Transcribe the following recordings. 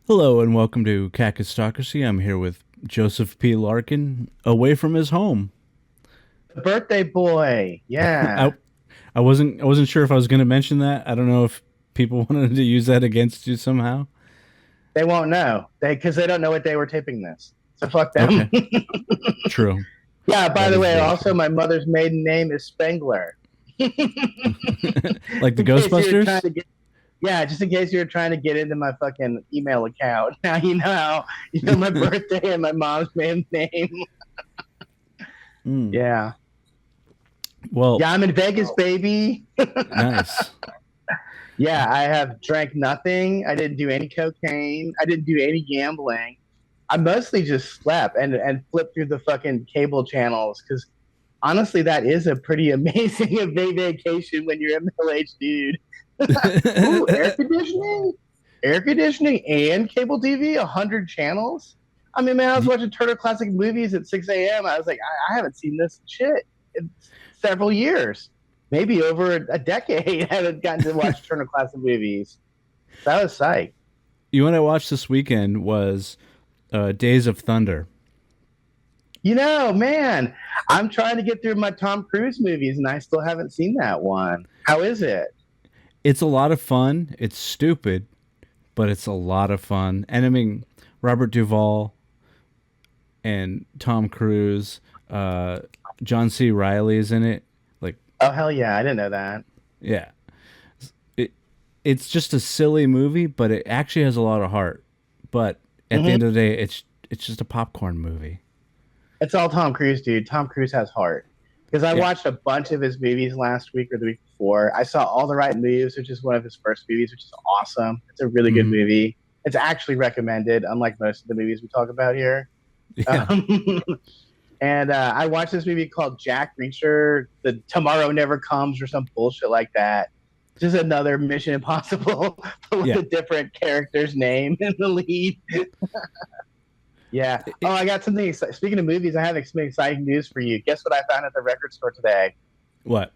Hello and welcome to Kakistocracy. I'm here with Joseph P. Larkin, away from his home. The birthday boy. Yeah. I wasn't sure if I was going to mention that. I don't know if people wanted to use that against you somehow. They won't know. Because they don't know what day we're taping this. So fuck them. Okay. True. Yeah, by That the is way, very also true. my mother's maiden name is Spengler. Like the In case you were trying Ghostbusters? to yeah, just in case you were trying to get into my fucking email account. Now you know my birthday and my mom's maiden name. Mm. Yeah. Well, Yeah, I'm in Vegas, baby. nice. Yeah, I have drank nothing. I didn't do any cocaine. I didn't do any gambling. I mostly just slept and flipped through the fucking cable channels because honestly, that is a pretty amazing vacation when you're a middle-aged dude. Ooh, air conditioning, and cable TV, 100 channels. I mean, man, I was watching Turner Classic Movies at 6 a.m. I was like, I haven't seen this shit in several years, maybe over a decade. I haven't gotten to watch Turner Classic Movies. So I was psyched. You what I watched this weekend was Days of Thunder. Man, I'm trying to get through my Tom Cruise movies, and I still haven't seen that one. How is it? It's a lot of fun. It's stupid, but it's a lot of fun. And I mean, Robert Duvall and Tom Cruise, John C. Riley is in it. Like, Oh hell yeah, I didn't know that. yeah, it it's just a silly movie, but it actually has a lot of heart. But at the Hmm. end of the day, it's just a popcorn movie. It's all Tom Cruise, dude. Tom Cruise has heart. Because I Yeah. watched a bunch of his movies last week or the week before. I saw All the Right Moves, which is one of his first movies, which is awesome. It's a really good Hmm. movie. It's actually recommended, unlike most of the movies we talk about here. Yeah. Um, and I watched this movie called Jack Reacher, The Tomorrow Never Comes, or some bullshit like that. Just another Mission Impossible, but with Yeah. a different character's name in the lead. Yeah. It- Oh, it- I got something. Speaking of movies, I have some exciting news for you. Guess what I found at the record store today? what?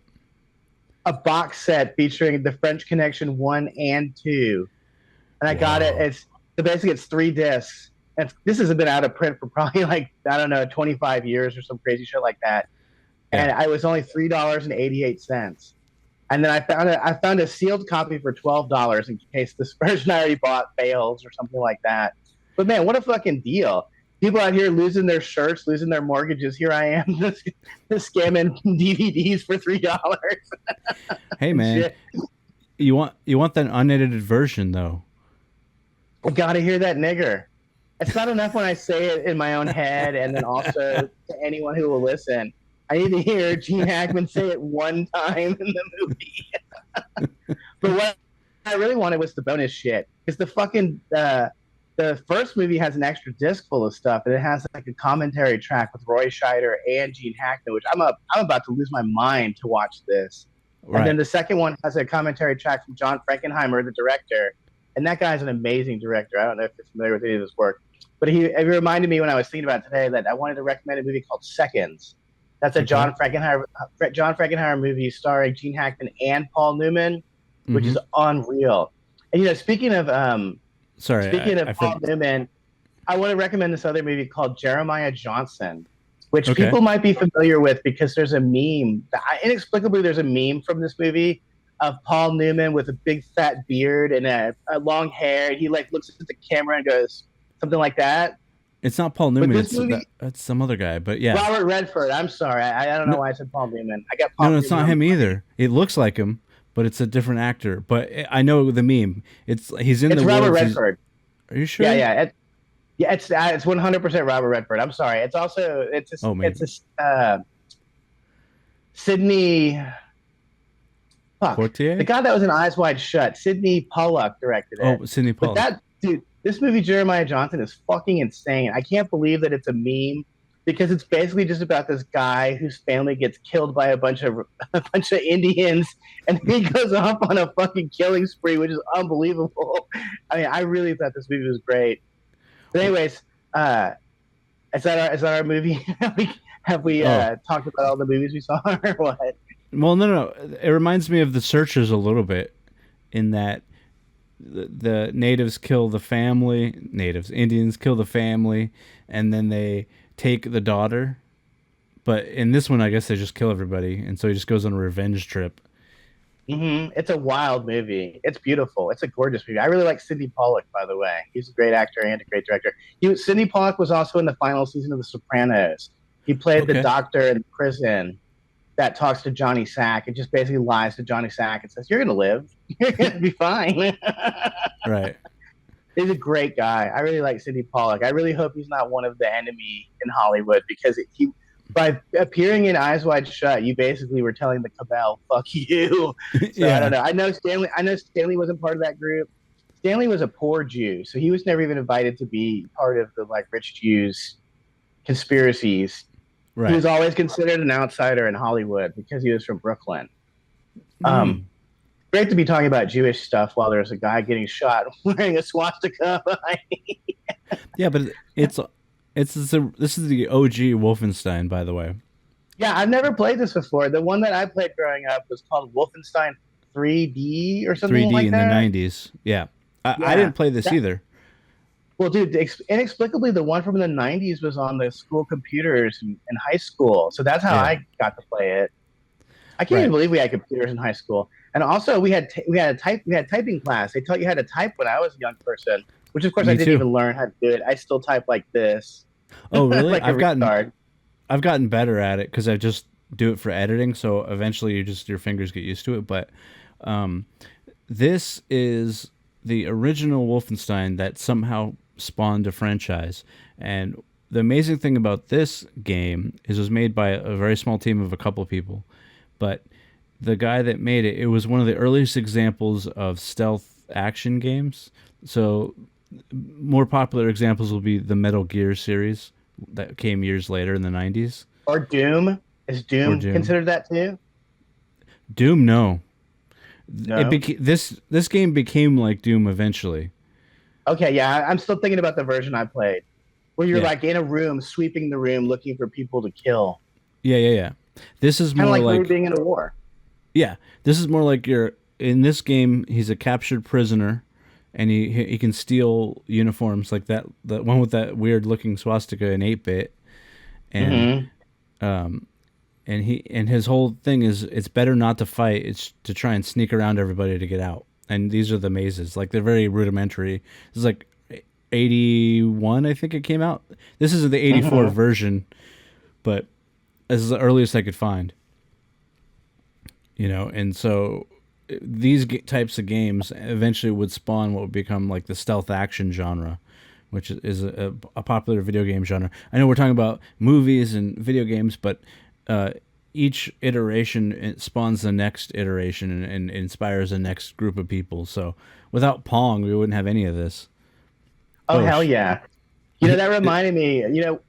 A box set featuring The French Connection 1 and 2. And I got it. Whoa. It's 3 discs. And this has been out of print for probably like, I don't know, 25 years or some crazy shit like that. Yeah. And I was only $3.88. And then I found a sealed copy for $12 in case this version I already bought fails or something like that. But man, what a fucking deal. People out here losing their shirts, losing their mortgages. Here I am just scamming DVDs for $3. Hey man, Shit. you want that unedited version though. Gotta hear that nigger. It's not enough when I say it in my own head and then also to anyone who will listen. I need to hear Gene Hackman say it one time in the movie. But what I really wanted was the bonus shit. Because the first movie has an extra disc full of stuff, and it has like a commentary track with Roy Scheider and Gene Hackman, which I'm about to lose my mind to watch this. And then Right. the second one has a commentary track from John Frankenheimer, the director, and that guy's an amazing director. I don't know if you're familiar with any of his work, but it reminded me when I was thinking about it today that I wanted to recommend a movie called Seconds. That's a Okay. John Frankenheimer movie starring Gene Hackman and Paul Newman, which Hmm. is unreal. And Sorry, speaking of I Paul forgot. Newman, I want to recommend this other movie called Jeremiah Johnson, which Okay. people might be familiar with because there's a meme. Inexplicably, there's a meme from this movie of Paul Newman with a big fat beard and a long hair, and he like looks at the camera and goes something like that. It's not Paul But Newman. this It's movie, that's some other guy. But yeah, Robert Redford. I'm sorry, I don't know no, why I said Paul Newman. I got no, Paul no, it's Newman not on my him brain. either. It looks like him, but it's a different actor. But I know the meme. He's in It's the Robert woods. Redford. Are you Yeah, sure? yeah, it's 100% Robert Redford. I'm sorry. It's also Oh, maybe it's a Sydney. Fuck. The Portier. guy that was in Eyes Wide Shut, Sidney Pollack directed it. Oh, Sidney But Pollack. that dude, This movie, Jeremiah Johnson, is fucking insane. I can't believe that it's a meme because it's basically just about this guy whose family gets killed by a bunch of Indians, and he goes off on a fucking killing spree, which is unbelievable. I mean, I really thought this movie was great. But anyways, uh, is that our movie? have we Oh, talked about all the movies we saw or what? well, no. It reminds me of The Searchers a little bit in that the natives kill the family, Indians kill the family, and then they take the daughter. But in this one, I guess they just kill everybody, and so he just goes on a revenge trip. It's a wild movie. It's beautiful. It's a gorgeous movie. I really like Sidney Pollack, by the way. He's a great actor and a great director. Sidney Pollack was also in the final season of The Sopranos. He played the Okay. doctor in prison that talks to Johnny Sack and just basically lies to Johnny Sack and says, "You're gonna live. You're gonna be fine." Right. He's a great guy. I really like Sidney Pollack. I really hope he's not one of the enemy in Hollywood because he, by appearing in Eyes Wide Shut, you basically were telling the cabal, "Fuck you." So Yeah. I don't know. I know Stanley wasn't part of that group. Stanley was a poor Jew, so he was never even invited to be part of the like rich Jews conspiracies. He Right. was always considered an outsider in Hollywood because he was from Brooklyn. Mm. Great to be talking about Jewish stuff while there's a guy getting shot wearing a swastika. Yeah, but this is the OG Wolfenstein, by the way. Yeah, I've never played this before. The one that I played growing up was called Wolfenstein 3D or something 3D like in that. the 90s. Yeah. I Yeah. didn't play this either. Well, dude, inexplicably, the one from the 90s was on the school computers in high school. So that's how Yeah. I got to play it. I can't even believe we had computers in high school. And also, we had typing class. They taught you how to type when I was a young person, which of course Me I didn't too. even learn how to do it. I still type like this. Oh, really? Like a retard. I've gotten better at it because I just do it for editing. So eventually, your fingers get used to it. But um, this is the original Wolfenstein that somehow spawned a franchise. And the amazing thing about this game is it was made by a very small team of a couple of people, but the guy that made it, it was one of the earliest examples of stealth action games. So more popular examples will be the Metal Gear series that came years later in the 90s. Or Doom. Is Or Doom Doom. considered that too? Doom, no. No. This game became like Doom eventually. Okay, yeah, I'm still thinking about the version I played, where you're Yeah. like in a room, sweeping the room, looking for people to kill. Yeah. This is Kind more of like like we being in a war. yeah. This is more like you're in this game. He's a captured prisoner, and he can steal uniforms like that. The one with that weird looking swastika in 8-bit, and um, and his whole thing is it's better not to fight. It's to try and sneak around everybody to get out. And these are the mazes. Like they're very rudimentary. This is like 81, I think it came out. This is the 84 version, but this is the earliest I could find. And so these types of games eventually would spawn what would become like the stealth action genre, which is a popular video game genre. I know we're talking about movies and video games, but each iteration it spawns the next iteration and inspires the next group of people. So without Pong, we wouldn't have any of this. Oh, hell yeah. That reminded me,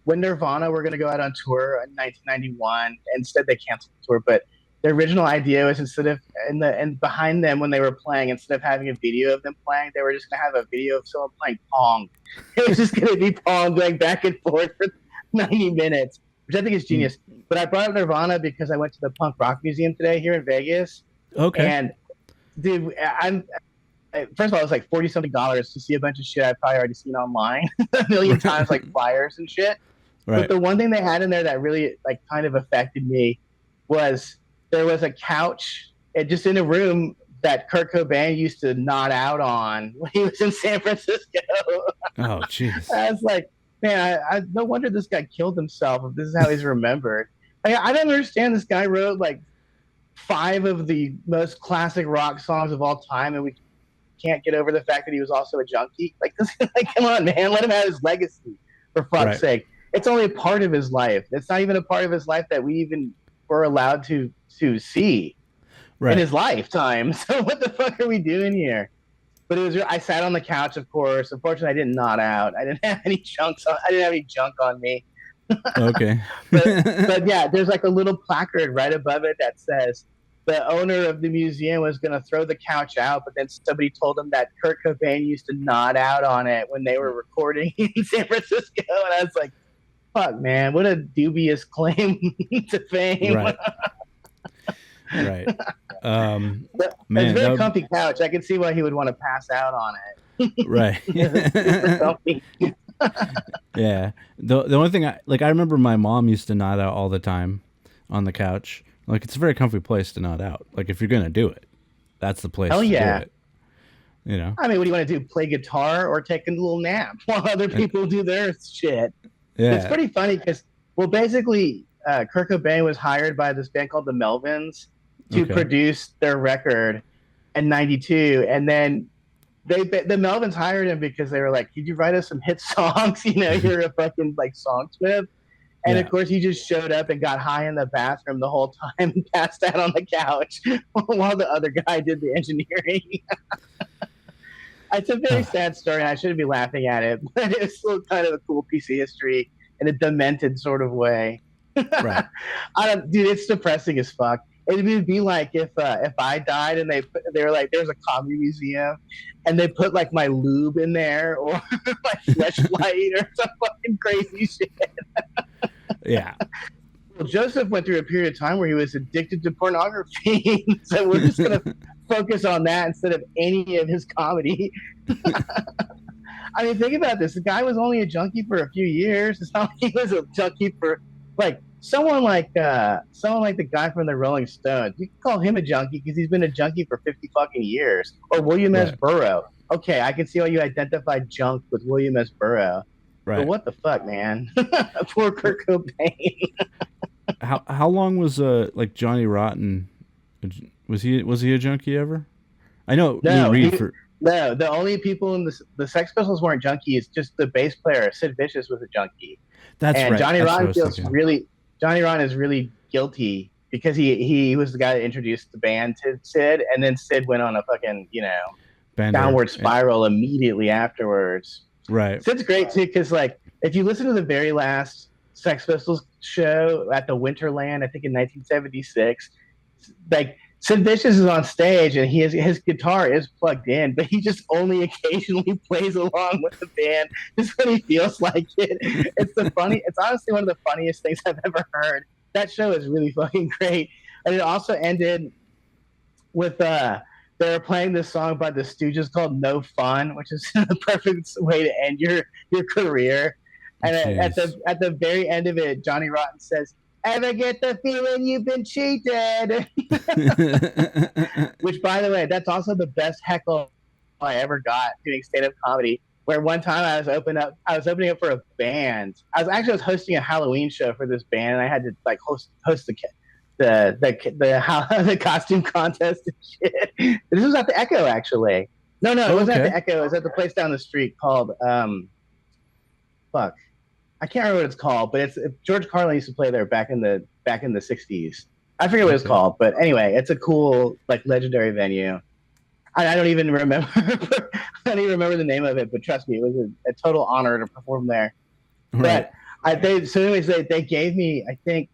when Nirvana were going to go out on tour in 1991, instead they canceled the tour, but the original idea was instead of, and behind them when they were playing, instead of having a video of them playing, they were just going to have a video of someone playing Pong. It was just going to be Pong going back and forth for 90 minutes, which I think is genius. But I brought up Nirvana because I went to the Punk Rock Museum today here in Vegas. Okay. And, dude, first of all, it was like $40-something to see a bunch of shit I've probably already seen online a million times, like flyers and shit. Right. But the one thing they had in there that really like kind of affected me was there was a couch just in a room that Kurt Cobain used to nod out on when he was in San Francisco. Oh, jeez. I was like, man, I no wonder this guy killed himself if this is how he's remembered. Like, I don't understand. This guy wrote like 5 of the most classic rock songs of all time, and we can't get over the fact that he was also a junkie. Like, come on, man, let him have his legacy for fuck's sake. It's only a part of his life. It's not even a part of his life that we even were allowed to see in his lifetime. So what the fuck are we doing here? But it was. I sat on the couch, of course. Unfortunately, I didn't nod out. I didn't have any chunks on. I didn't have any junk on me. Okay. but yeah, there's like a little placard right above it that says the owner of the museum was going to throw the couch out, but then somebody told him that Kurt Cobain used to nod out on it when they were recording in San Francisco, and I was like, "Fuck, man, what a dubious claim to fame." Right. Right. Man, Man, it's a very comfy couch. I can see why he would want to pass out on it. Right. Super comfy. Yeah. The only thing I remember my mom used to nod out all the time on the couch. Like, it's a very comfy place to nod out. Like, if you're gonna do it, that's the place to do it. You know. I mean, what do you want to do? Play guitar or take a little nap while other people do their shit? Yeah. It's pretty funny because, well, basically, Kurt Cobain was hired by this band called the Melvins to produce their record in '92, and then the Melvins hired him because they were like, "Could you write us some hit songs? You know, you're a fucking like songsmith." And of course, he just showed up and got high in the bathroom the whole time and passed out on the couch while the other guy did the engineering. It's a very sad story, and I shouldn't be laughing at it, but it's still kind of a cool piece of history in a demented sort of way. Right. Dude, it's depressing as fuck. It would be like if I died and they were like, there's a comedy museum, and they put like my lube in there or my fleshlight or some fucking crazy shit. Yeah. Well, Joseph went through a period of time where he was addicted to pornography, so we're just gonna focus on that instead of any of his comedy. I mean, think about this. The guy was only a junkie for a few years. It's not like he was a junkie for like someone like the guy from the Rolling Stones. You can call him a junkie because he's been a junkie for 50 fucking years. Or William S. Burroughs. Okay, I can see how you identified junk with William S. Burroughs. Right. But what the fuck, man? Poor Kurt Cobain. How long was like Johnny Rotten? Was he a junkie ever? I know. No, no. The only people in the Sex Pistols weren't junkies. Just the bass player Sid Vicious was a junkie. That's right. Johnny Rotten is really guilty because he was the guy that introduced the band to Sid, and then Sid went on a fucking downward spiral immediately afterwards. Right. Sid's great too because like if you listen to the very last Sex Pistols show at the Winterland, I think in 1976, like Sid Vicious is on stage and his guitar is plugged in, but he just only occasionally plays along with the band just when he feels like it. It's honestly one of the funniest things I've ever heard. That show is really fucking great. And it also ended with they were playing this song by the Stooges called "No Fun," which is the perfect way to end your career. And at the very end of it, Johnny Rotten says, "Ever get the feeling you've been cheated?" Which, by the way, that's also the best heckle I ever got doing stand-up comedy. Where one time I was opening up for a band. I was hosting a Halloween show for this band, and I had to like host the costume contest and shit. This was at the Echo, actually. No, it wasn't at the Echo. It was at the place down the street called fuck. I can't remember what it's called, but George Carlin used to play there back in the 60s. I forget what it's called, but anyway, it's a cool like legendary venue. I don't even remember. I don't even remember the name of it, but trust me, it was a total honor to perform there. Right. But they gave me, I think,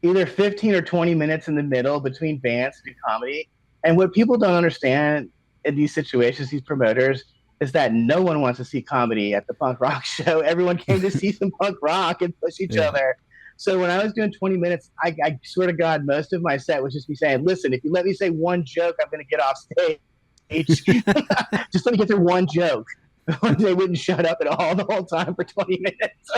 either 15 or 20 minutes in the middle between bands to do comedy. And what people don't understand in these situations, these promoters, is that no one wants to see comedy at the punk rock show. Everyone came to see some punk rock and push each other. So when I was doing 20 minutes, I swear to God, most of my set was just me saying, "Listen, if you let me say one joke, I'm going to get off stage." Just let me get through one joke. They wouldn't shut up at all the whole time for 20 minutes.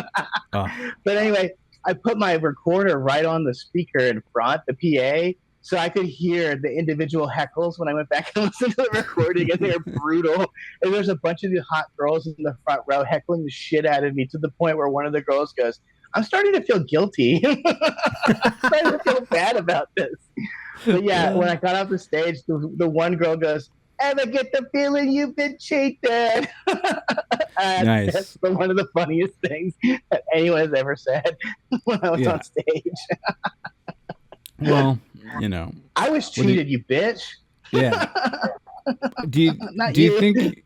But anyway, I put my recorder right on the speaker in front, the PA, so I could hear the individual heckles when I went back and listened to the recording, and they're brutal. And there's a bunch of these hot girls in the front row heckling the shit out of me to the point where one of the girls goes, "I'm starting to feel guilty." I'm starting to feel bad about this. But yeah, when I got off the stage, the one girl goes, "Ever get the feeling you've been cheated?" Nice. That's one of the funniest things that anyone has ever said when I was on stage. Well, I was cheated, you bitch. Yeah. Do you Not do you you. think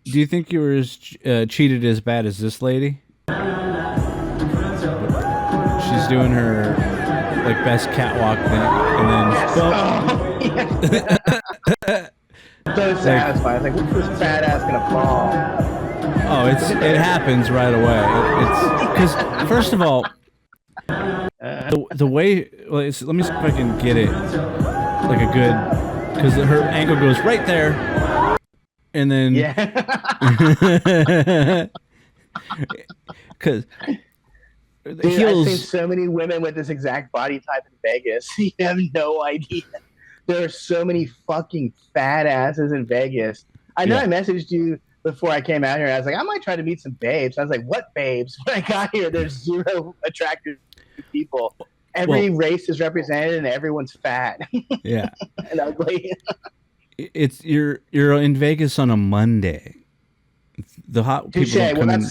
do you think you were as cheated as bad as this lady? She's doing her like best catwalk thing, and then So satisfying. It's like, what's this fat ass gonna fall? it happens right away. It's because first of all, the way let me see if I can get it like a good because her ankle goes right there, and then because Dude, I've seen so many women with this exact body type in Vegas. You have no idea. There are so many fucking fat asses in Vegas. I know I messaged you before I came out here. I was like, I might try to meet some babes. I was like, what babes? When I got here, there's zero attractive people. Every race is represented, and everyone's fat. Yeah, and ugly. It's you're in Vegas on a Monday. The hot people don't come in.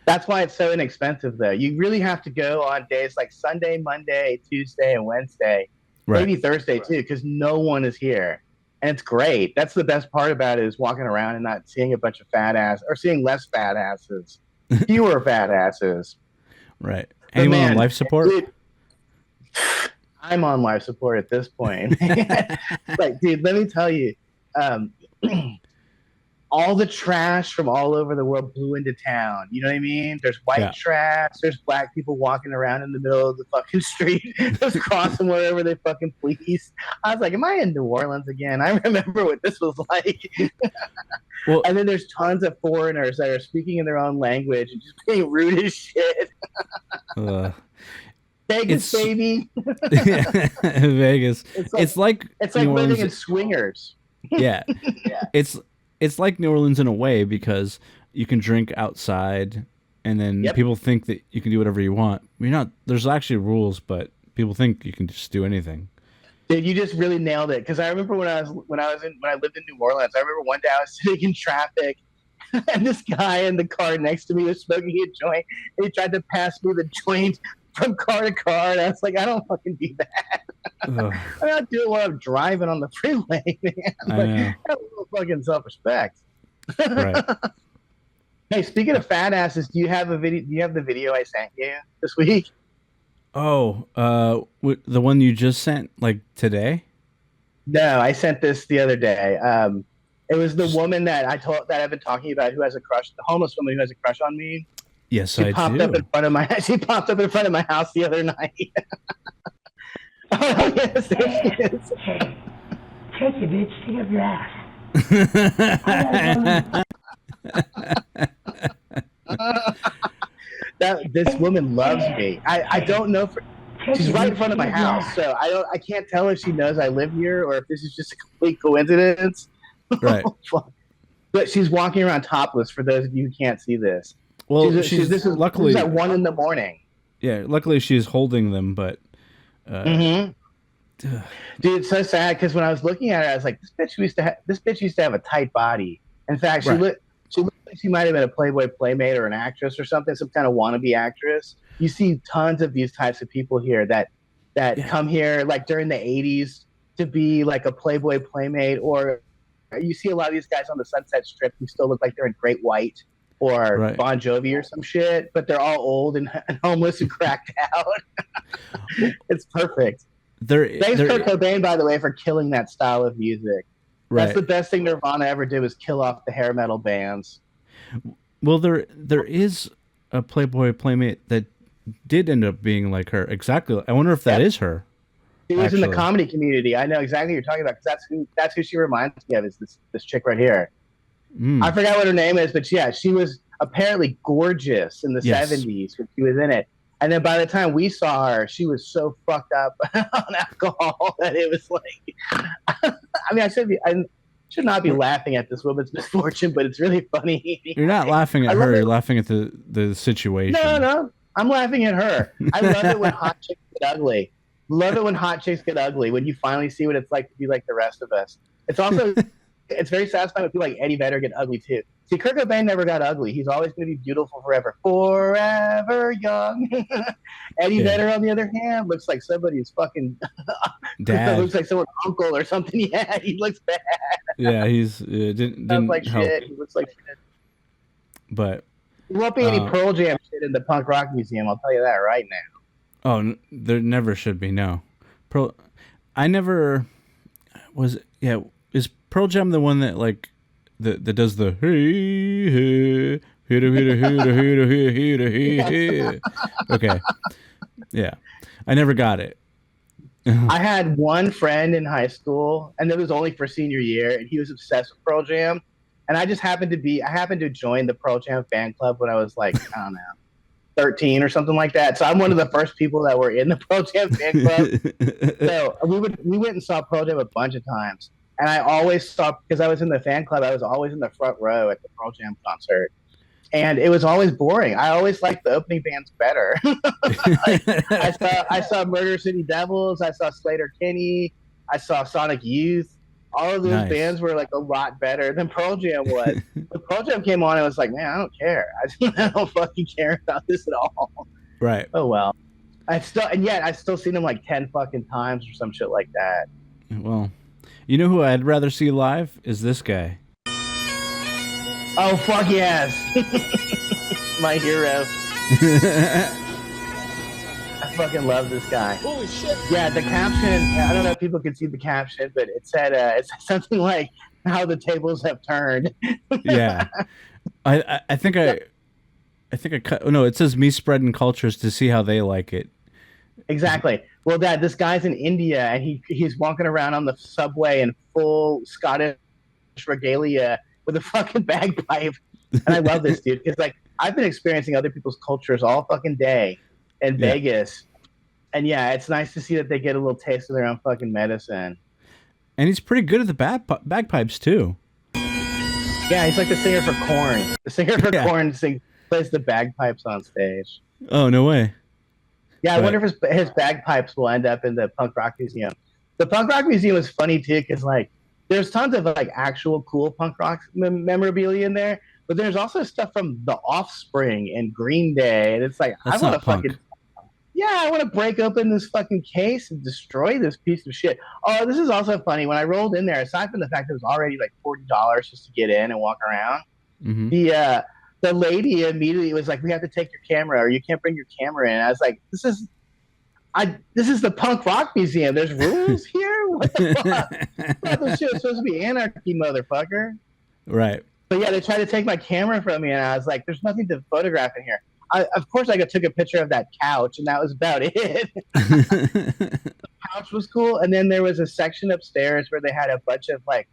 That's why it's so inexpensive, though. You really have to go on days like Sunday, Monday, Tuesday, and Wednesday. Right. Maybe Thursday, too, because no one is here. And it's great. That's the best part about it is walking around and not seeing a bunch of fat asses or seeing less fat asses. Fewer fat asses. Right. Anyone on life support? Dude, I'm on life support at this point. Like, dude, let me tell you. All the trash from all over the world blew into town. You know what I mean? There's white trash. There's black people walking around in the middle of the fucking street, just crossing wherever they fucking please. I was like, am I in New Orleans again? I remember what this was like. And then there's tons of foreigners that are speaking in their own language and just being rude as shit. Vegas, baby. Vegas. It's like living in swingers. Yeah. It's like New Orleans in a way because you can drink outside and then people think that you can do whatever you want. You're not. There's actually rules, but people think you can just do anything. Dude, you just really nailed it. Because I remember when I lived in New Orleans, I remember one day I was sitting in traffic and this guy in the car next to me was smoking a joint and he tried to pass me the joint from car to car, and I was like, I don't fucking do that. I'm not doing while I'm driving on the freeway, man. I have a little fucking self-respect. Right. Hey, speaking of fat asses, do you have a video? Do you have the video I sent you this week? Oh, the one you just sent like today? No, I sent this the other day. It was the woman that I've been talking about who has a crush, the homeless woman who has a crush on me. Yes, I do. She popped up in front of my house the other night. Oh, yes, there she is. Hey, take it, bitch. Take up your ass. This woman loves me. I don't know. She's right in front of my house, so I can't tell if she knows I live here or if this is just a complete coincidence. Right. But she's walking around topless. For those of you who can't see this. Well, this is luckily at 1 a.m. Yeah, luckily she's holding them, but. Dude, it's so sad because when I was looking at her, I was like, this bitch used to have a tight body. In fact, she looked like she might have been a Playboy playmate or an actress or something, some kind of wannabe actress. You see tons of these types of people here that come here like during the 80s to be like a Playboy playmate, or you see a lot of these guys on the Sunset Strip who still look like they're in Great White or Bon Jovi or some shit, but they're all old and homeless and cracked out. It's perfect. Thanks Kurt Cobain, by the way, for killing that style of music. Right. That's the best thing Nirvana ever did, was kill off the hair metal bands. Well, there is a Playboy playmate that did end up being like her. Exactly. I wonder if that is her. She was in the comedy community. I know exactly what you're talking about, because that's who she reminds me of, is this chick right here. I forgot what her name is, but yeah, she was apparently gorgeous in the 70s when she was in it. And then by the time we saw her, she was so fucked up on alcohol that it was like, I mean, I should not be laughing at this woman's misfortune, but it's really funny. You're not laughing at her. You're laughing at the situation. No. I'm laughing at her. I love it when hot chicks get ugly. Love it when hot chicks get ugly, when you finally see what it's like to be like the rest of us. It's also... It's very satisfying when people like Eddie Vedder get ugly too. See, Kurt Cobain never got ugly. He's always going to be beautiful forever. Forever young. Eddie Vedder, on the other hand, looks like somebody's fucking dad. Looks like someone's uncle or something. Yeah, he looks bad. Yeah, he's didn't Sounds like help. shit. He looks like shit. But There won't be any Pearl Jam shit in the punk rock museum. I'll tell you that right now. there never should be. No, I never was. Yeah, is Pearl Jam the one that like that does the hey hey. Okay, yeah, I never got it. I had one friend in high school, and it was only for senior year, and he was obsessed with Pearl Jam. And I happened to join the Pearl Jam fan club when I was like, I don't know, 13 or something like that. So I'm one of the first people that were in the Pearl Jam fan club. So we went and saw Pearl Jam a bunch of times. And I always saw, because I was in the fan club, I was always in the front row at the Pearl Jam concert. And it was always boring. I always liked the opening bands better. I saw Murder City Devils. I saw Slater Kinney. I saw Sonic Youth. All of those bands were like a lot better than Pearl Jam was. When Pearl Jam came on, I was like, man, I don't care. I don't fucking care about this at all. Right. Oh well. I've still seen them like 10 fucking times or some shit like that. Well, you know who I'd rather see live is this guy. Oh, fuck yes. My hero. I fucking love this guy. Holy shit. Yeah, the caption, I don't know if people can see the caption, but it said something like how the tables have turned. Yeah. I think I cut. No, it says me spreading cultures to see how they like it. Exactly. Well, Dad, this guy's in India, and he's walking around on the subway in full Scottish regalia with a fucking bagpipe. And I love this dude because, like, I've been experiencing other people's cultures all fucking day in Vegas. And yeah, it's nice to see that they get a little taste of their own fucking medicine. And he's pretty good at the bagpipes too. Yeah, he's like the singer for Korn. The singer for Korn plays the bagpipes on stage. Oh, no way. Yeah, I wonder if his bagpipes will end up in the punk rock museum. The punk rock museum is funny too because, like, there's tons of like actual cool punk rock memorabilia in there, but there's also stuff from The Offspring and Green Day, and it's like, I want to break open this fucking case and destroy this piece of shit. Oh, this is also funny. When I rolled in there, aside from the fact that it was already like $40 just to get in and walk around, the lady immediately was like, "We have to take your camera, or you can't bring your camera in." I was like, "This is the punk rock museum. There's rules here. What the fuck? I thought this shit was supposed to be anarchy, motherfucker." Right. But yeah, they tried to take my camera from me, and I was like, "There's nothing to photograph in here." Of course, I took a picture of that couch, and that was about it. The couch was cool, and then there was a section upstairs where they had a bunch of like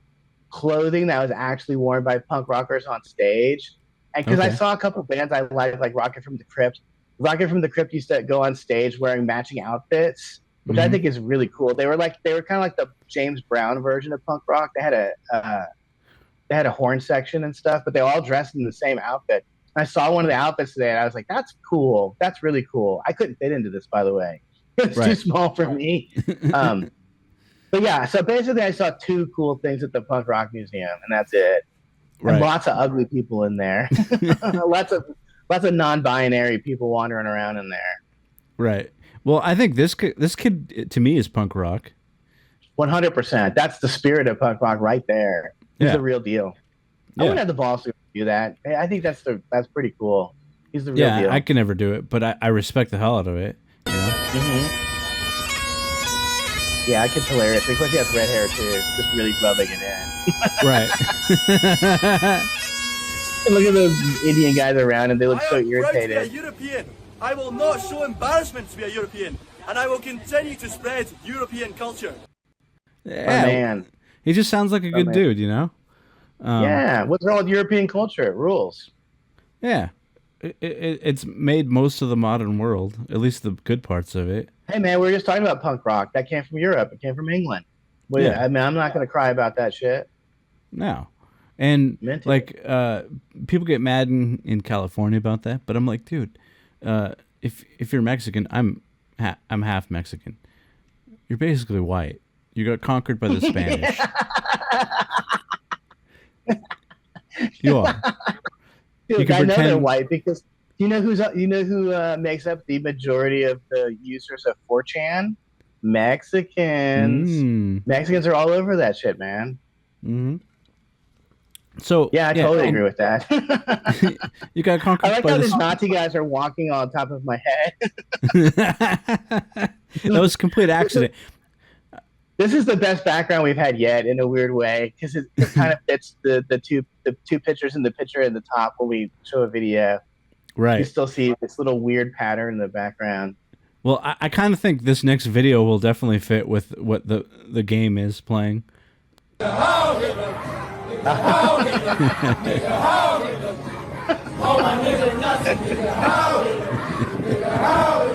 clothing that was actually worn by punk rockers on stage. And because I saw a couple bands I like Rocket from the Crypt. Rocket from the Crypt used to go on stage wearing matching outfits, which I think is really cool. They were kind of like the James Brown version of punk rock. They had a horn section and stuff, but they all dressed in the same outfit. And I saw one of the outfits today, and I was like, "That's cool. That's really cool." I couldn't fit into this, by the way. It's too small for me. But yeah, so basically, I saw two cool things at the Punk Rock Museum, and that's it. And lots of ugly people in there. lots of non-binary people wandering around in there. Right. Well, I think this kid to me is punk rock. 100%. That's the spirit of punk rock right there. He's the real deal. I wouldn't have the balls to do that. I think that's pretty cool. He's the real deal. Yeah, I can never do it, but I respect the hell out of it. You know? Yeah, I kid's hilarious. Of course, he has red hair too. Just really rubbing it in. Right. Look at those Indian guys around, and they look so irritated. I am proud to be a European. I will not show embarrassment to be a European, and I will continue to spread European culture. Yeah, man. He just sounds like a good dude, you know? Yeah, what's wrong with European culture? It rules. Yeah. It's made most of the modern world, at least the good parts of it. Hey, man, we were just talking about punk rock. That came from Europe. It came from England. Well, I mean, I'm not going to cry about that shit. No. And, like, people get mad in California about that, but I'm like, dude, if you're Mexican, I'm half Mexican. You're basically white. You got conquered by the Spanish. You are. Dude, I know they're white because you know who makes up the majority of the users of 4chan? Mexicans. Mexicans are all over that shit, man. So Yeah, I totally agree with that. You got conquered I like by how this. these Nazi guys are walking on top of my head. That was a complete accident. This is the best background we've had yet, in a weird way, because it kind of fits the two pictures in the picture at the top when we show a video. Right. You still see this little weird pattern in the background. Well, I kind of think this next video will definitely fit with what the game is playing.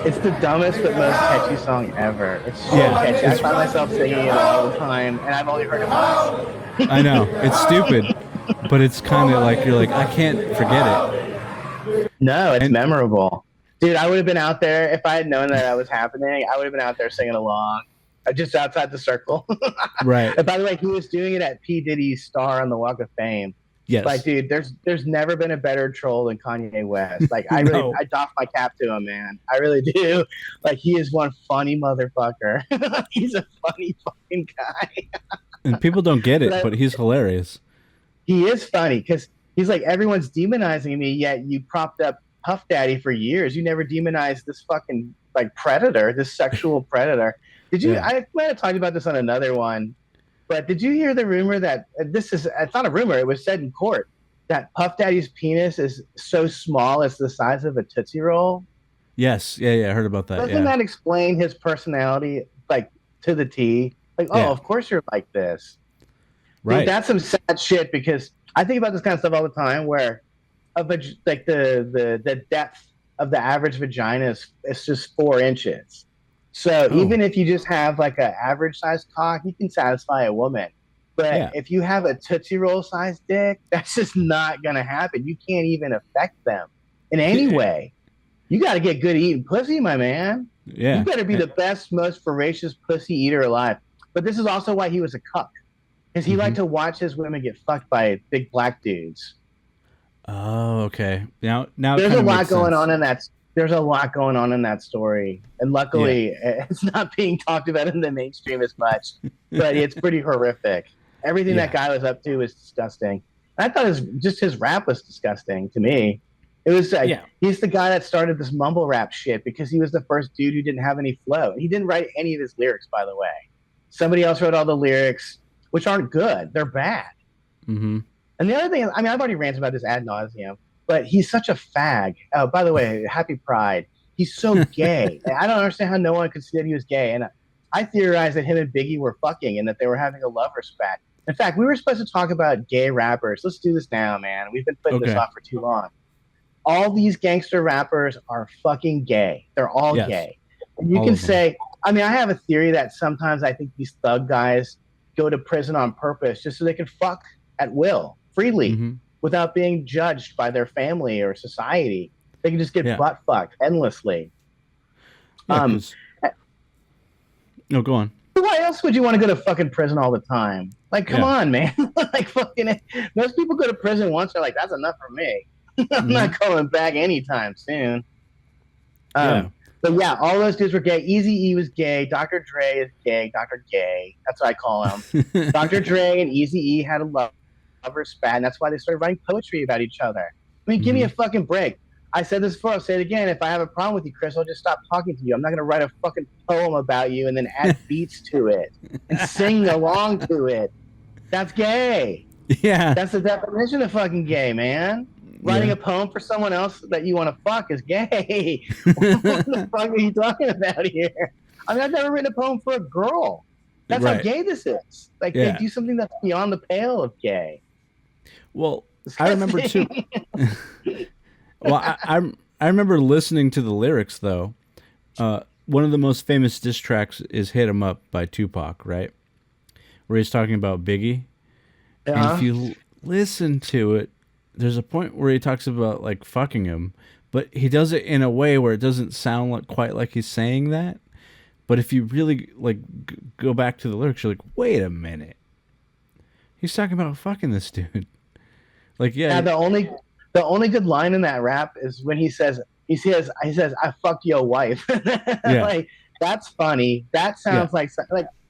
It's the dumbest but most catchy song ever. It's so catchy. I find myself singing it all the time, and I've only heard it once. I know it's stupid, but it's kind of like you're like, I can't forget it. No, it's memorable. Dude, I would have been out there if I had known that was happening. I would have been out there singing along, just outside the circle. Right. And by the way, he was doing it at P. Diddy's Star on the Walk of Fame. Yes. Like, dude, there's never been a better troll than Kanye West. Like, I really, I doff my cap to him, man. I really do. Like, he is one funny motherfucker. He's a funny fucking guy. And people don't get it, but he's hilarious. He is funny because he's like, everyone's demonizing me, yet you propped up Puff Daddy for years. You never demonized this fucking like predator, this sexual predator. Did you? Yeah. I might have talked about this on another one. But did you hear the rumor that it's not a rumor, it was said in court that Puff Daddy's penis is so small it's the size of a Tootsie Roll? Yes. Yeah, I heard about that. Doesn't that explain his personality, like, to the T? Like, of course you're like this. Right. Dude, that's some sad shit, because I think about this kind of stuff all the time where like the depth of the average vagina is just 4 inches. So even if you just have like an average sized cock, you can satisfy a woman. But if you have a Tootsie Roll sized dick, that's just not going to happen. You can't even affect them in any way. You got to get good at eating pussy, my man. Yeah. You better be the best, most voracious pussy eater alive. But this is also why he was a cuck. Because he liked to watch his women get fucked by big black dudes. Oh, okay. Now there's a lot going on in that. There's a lot going on in that story, and luckily, it's not being talked about in the mainstream as much. But it's pretty horrific. Everything that guy was up to was disgusting. I thought his rap was disgusting to me. It was like he's the guy that started this mumble rap shit because he was the first dude who didn't have any flow. He didn't write any of his lyrics, by the way. Somebody else wrote all the lyrics, which aren't good. They're bad. Mm-hmm. And the other thing, I mean, I've already ranted about this ad nauseum, but he's such a fag. Oh, by the way, happy Pride. He's so gay. I don't understand how no one could see that he was gay. And I theorized that him and Biggie were fucking and that they were having a lover spat. In fact, we were supposed to talk about gay rappers. Let's do this now, man. We've been putting this off for too long. All these gangster rappers are fucking gay. They're all gay. And you can say, I mean, I have a theory that sometimes I think these thug guys go to prison on purpose just so they can fuck at will, freely, without being judged by their family or society. They can just get butt fucked endlessly. No, go on. Why else would you want to go to fucking prison all the time? Like, come on, man. Like, fucking, most people go to prison once. They're like, that's enough for me. I'm not going back anytime soon. But yeah, all those dudes were gay. Eazy-E was gay. Dr. Dre is gay. Dr. Gay. That's what I call him. Dr. Dre and Eazy-E had a lover spat, and that's why they started writing poetry about each other. I mean, give me a fucking break. I said this before, I'll say it again. If I have a problem with you, Chris, I'll just stop talking to you. I'm not going to write a fucking poem about you and then add beats to it and sing along to it. That's gay. Yeah. That's the definition of fucking gay, man. Writing a poem for someone else that you want to fuck is gay. What the fuck are you talking about here? I mean, I've never written a poem for a girl. That's how gay this is. Like, they do something that's beyond the pale of gay. Well, I remember too. Well, I remember listening to the lyrics though. One of the most famous diss tracks is "Hit 'Em Up" by Tupac, right? Where he's talking about Biggie. And if you listen to it, there's a point where he talks about like fucking him, but he does it in a way where it doesn't sound quite like he's saying that. But if you really like go back to the lyrics, you're like, wait a minute, he's talking about fucking this dude. Like, the only good line in that rap is when he says, I fucked your wife. Like, that's funny. That sounds like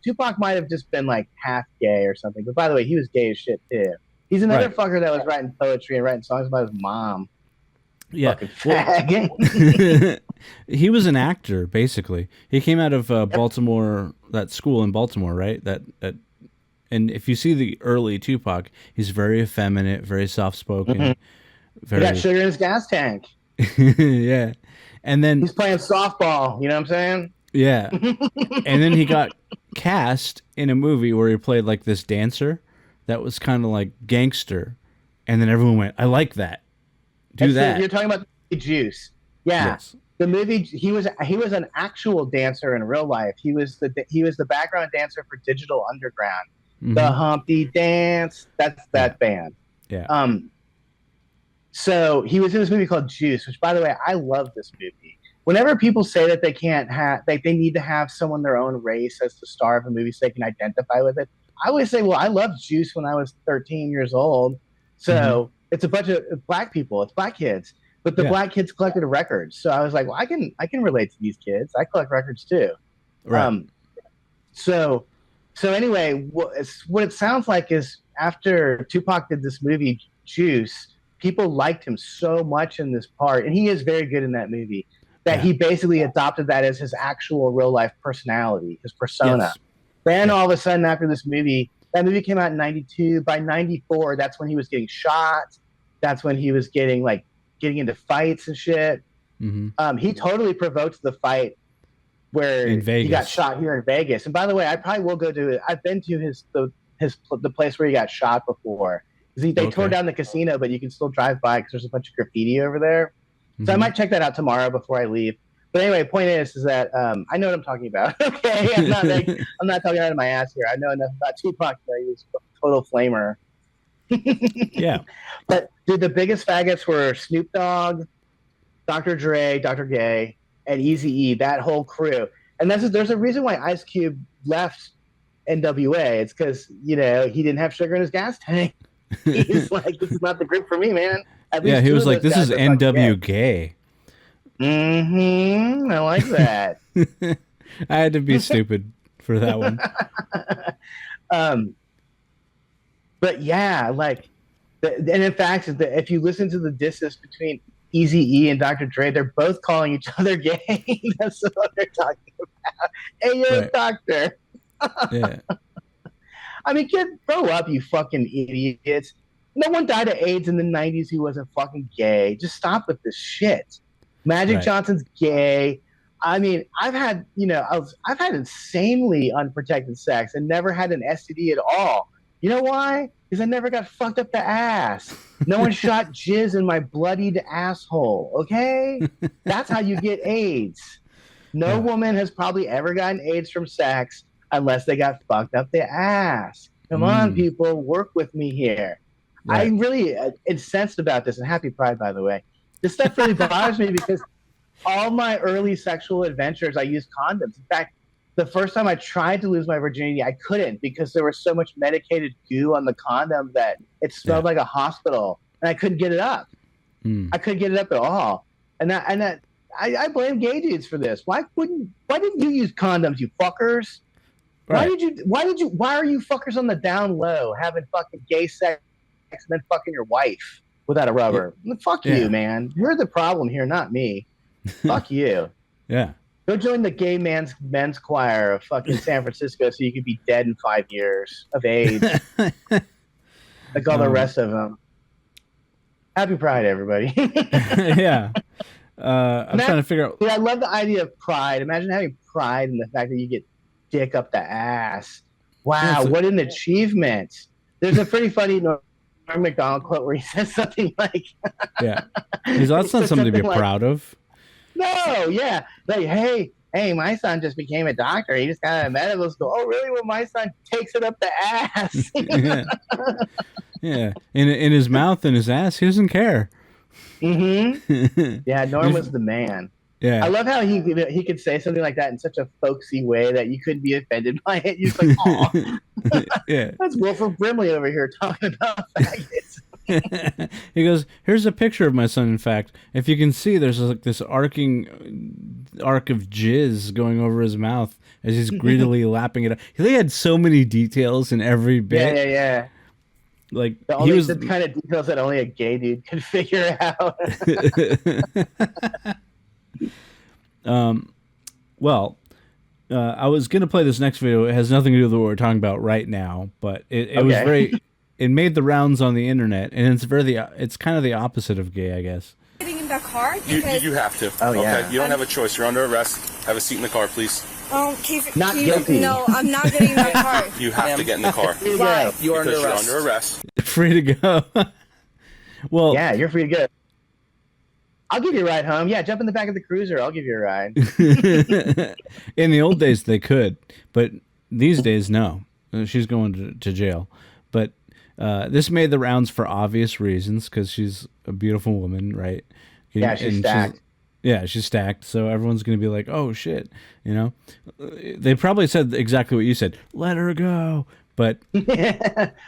Tupac might have just been like half gay or something. But by the way, he was gay as shit too. He's another Right. fucker that was writing poetry and writing songs about his mom. Yeah. Fucking fag. He was an actor, basically. He came out of Baltimore, that school in Baltimore, right? And if you see the early Tupac, he's very effeminate, very soft-spoken, He very got sugar in his gas tank. yeah. And then He's playing softball. You know what I'm saying? yeah, and then he got cast in a movie where he played like this dancer that was kind of like gangster, and then everyone went, "I like that. Do that." You're talking about the Juice. Yeah. Yes. The movie, he was an actual dancer in real life. He was the background dancer for Digital Underground. Mm-hmm. The Humpty Dance. That's that band. Yeah. So he was in this movie called Juice, which, by the way, I love this movie. Whenever people say that they can't have, they need to have someone their own race as the star of a movie so they can identify with it, I always say, well, I loved Juice when I was 13 years old. So it's a bunch of black people, it's black kids, but the black kids collected records. So I was like, well, I can relate to these kids. I collect records too. Right. So anyway, what it sounds like is after Tupac did this movie Juice, people liked him so much in this part, and he is very good in that movie, that he basically adopted that as his actual real life personality, his persona. Yes. Then all of a sudden, after this movie, that movie came out in 92. By 94, that's when he was getting shot. That's when he was getting into fights and shit. Mm-hmm. He totally provoked the fight where he got shot here in Vegas. And by the way, I probably will go to it. I've been to the place where he got shot before. They tore down the casino, but you can still drive by because there's a bunch of graffiti over there. So I might check that out tomorrow before I leave. But anyway, point is that I know what I'm talking about. Okay, I'm not talking out of my ass here. I know enough about Tupac that he was a total flamer. Yeah. But dude, the biggest faggots were Snoop Dogg, Dr. Dre, Dr. Gay, and Eazy-E. That whole crew. And there's a reason why Ice Cube left NWA. It's because he didn't have sugar in his gas tank. He's like, this is not the group for me, man. Yeah, he was like, this is NW gay. Mm-hmm. I like that. I had to be stupid for that one. But yeah, and in fact, if you listen to the disses between Eazy-E and Dr. Dre, they're both calling each other gay. That's what they're talking about. Hey, you're a doctor. Yeah. I mean, kid, grow up, you fucking idiots. No one died of AIDS in the 90s who wasn't fucking gay. Just stop with this shit. Magic Johnson's gay. I mean, I've had insanely unprotected sex and never had an STD at all. You know why? Because I never got fucked up the ass. No one shot jizz in my bloodied asshole. Okay? That's how you get AIDS. No woman has probably ever gotten AIDS from sex unless they got fucked up the ass. Come on, people, work with me here. Right. I'm really incensed about this, and happy Pride, by the way. This stuff really bothers me because all my early sexual adventures, I used condoms. In fact, the first time I tried to lose my virginity, I couldn't because there was so much medicated goo on the condom that it smelled like a hospital, and I couldn't get it up. I couldn't get it up at all. And I blame gay dudes for this. Why didn't you use condoms, you fuckers? Right. Why are you fuckers on the down low having fucking gay sex and then fucking your wife without a rubber? Fuck you, man. You're the problem here, not me. Fuck you. Yeah. Go join the gay men's choir of fucking San Francisco so you could be dead in 5 years of AIDS. Like all the rest of them. Happy Pride, everybody. Yeah. I'm trying to figure out. Dude, I love the idea of pride. Imagine having pride in the fact that you get dick up the ass. Wow, what an achievement. There's a pretty funny Norm Macdonald quote where he says something like, yeah, that's not something to be proud of. No, yeah. Like, hey, my son just became a doctor. He just got out of medical school. Oh, really? Well, my son takes it up the ass. Yeah. Yeah. In his mouth and his ass, he doesn't care. Mm-hmm. Yeah, Norm was the man. Yeah. I love how he could say something like that in such a folksy way that you couldn't be offended by it. You're just like, oh, yeah. That's Wilford Brimley over here talking about faggots. He goes, here's a picture of my son. In fact, if you can see, there's like this arcing arc of jizz going over his mouth as he's greedily lapping it up. He had so many details in every bit. Yeah. Like the kind of details that only a gay dude could figure out. Well, I was gonna play this next video. It has nothing to do with what we're talking about right now, but it was very. It made the rounds on the internet, and it's kind of the opposite of gay, I guess. Getting in the car? You have to. Oh, yeah. Okay. You don't have a choice. You're under arrest. Have a seat in the car, please. Not guilty. No, I'm not getting in the car. You have to get in the car. Why? You are under arrest. Free to go. Well, yeah, you're free to go. I'll give you a ride home. Yeah, jump in the back of the cruiser. I'll give you a ride. in the old days they could, but these days no. She's going to jail. But this made the rounds for obvious reasons because she's a beautiful woman, right? Yeah, she's stacked. She's stacked. So everyone's going to be like, "Oh shit," you know. They probably said exactly what you said. Let her go, but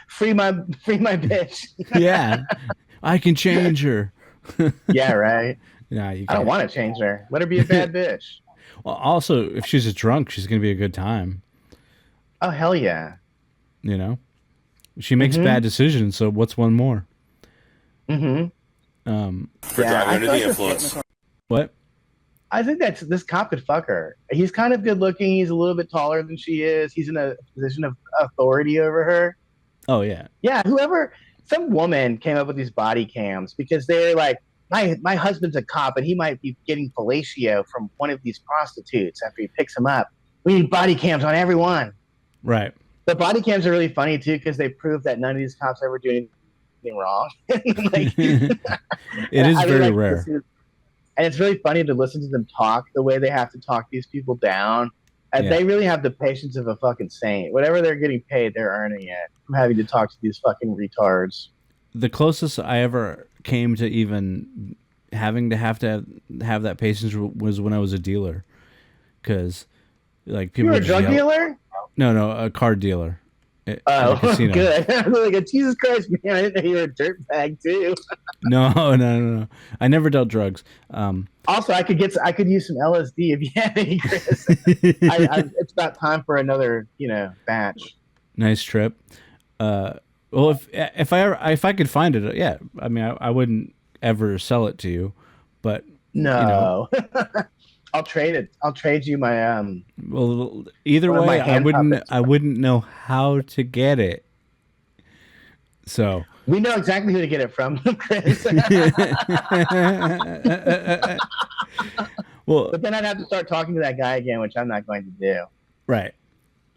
free my bitch. Yeah, I can change her. Yeah, right. Nah, you can't. I don't want to change her. Let her be a bad bitch. Well, also, if she's a drunk, she's going to be a good time. Oh hell yeah! You know, she makes bad decisions. So what's one more? For driving under the influence. What? I think this cop could fuck her. He's kind of good looking. He's a little bit taller than she is. He's in a position of authority over her. Oh yeah. Yeah. Some woman came up with these body cams because they're like, my husband's a cop and he might be getting fellatio from one of these prostitutes after he picks him up. We need body cams on everyone. Right. The body cams are really funny too because they prove that none of these cops ever do anything wrong. It is very rare. And it's really funny to listen to them talk the way they have to talk these people down. And they really have the patience of a fucking saint. Whatever they're getting paid, they're earning it from having to talk to these fucking retards. The closest I ever came to even having to have that patience was when I was a dealer. Because, like, people. You were a drug dealer? No, a car dealer. Oh, good. I was like, Jesus Christ, man! I didn't know you were a dirtbag too. No. I never dealt drugs. Also, I could use some LSD if you have any, Chris. It's about time for another, batch. Nice trip. Well, if I could find it, yeah. I mean, I wouldn't ever sell it to you, but no. I'll trade it. I'll trade you my Well, either way, I wouldn't know how to get it. So we know exactly who to get it from, Chris. Well, but then I'd have to start talking to that guy again, which I'm not going to do. Right.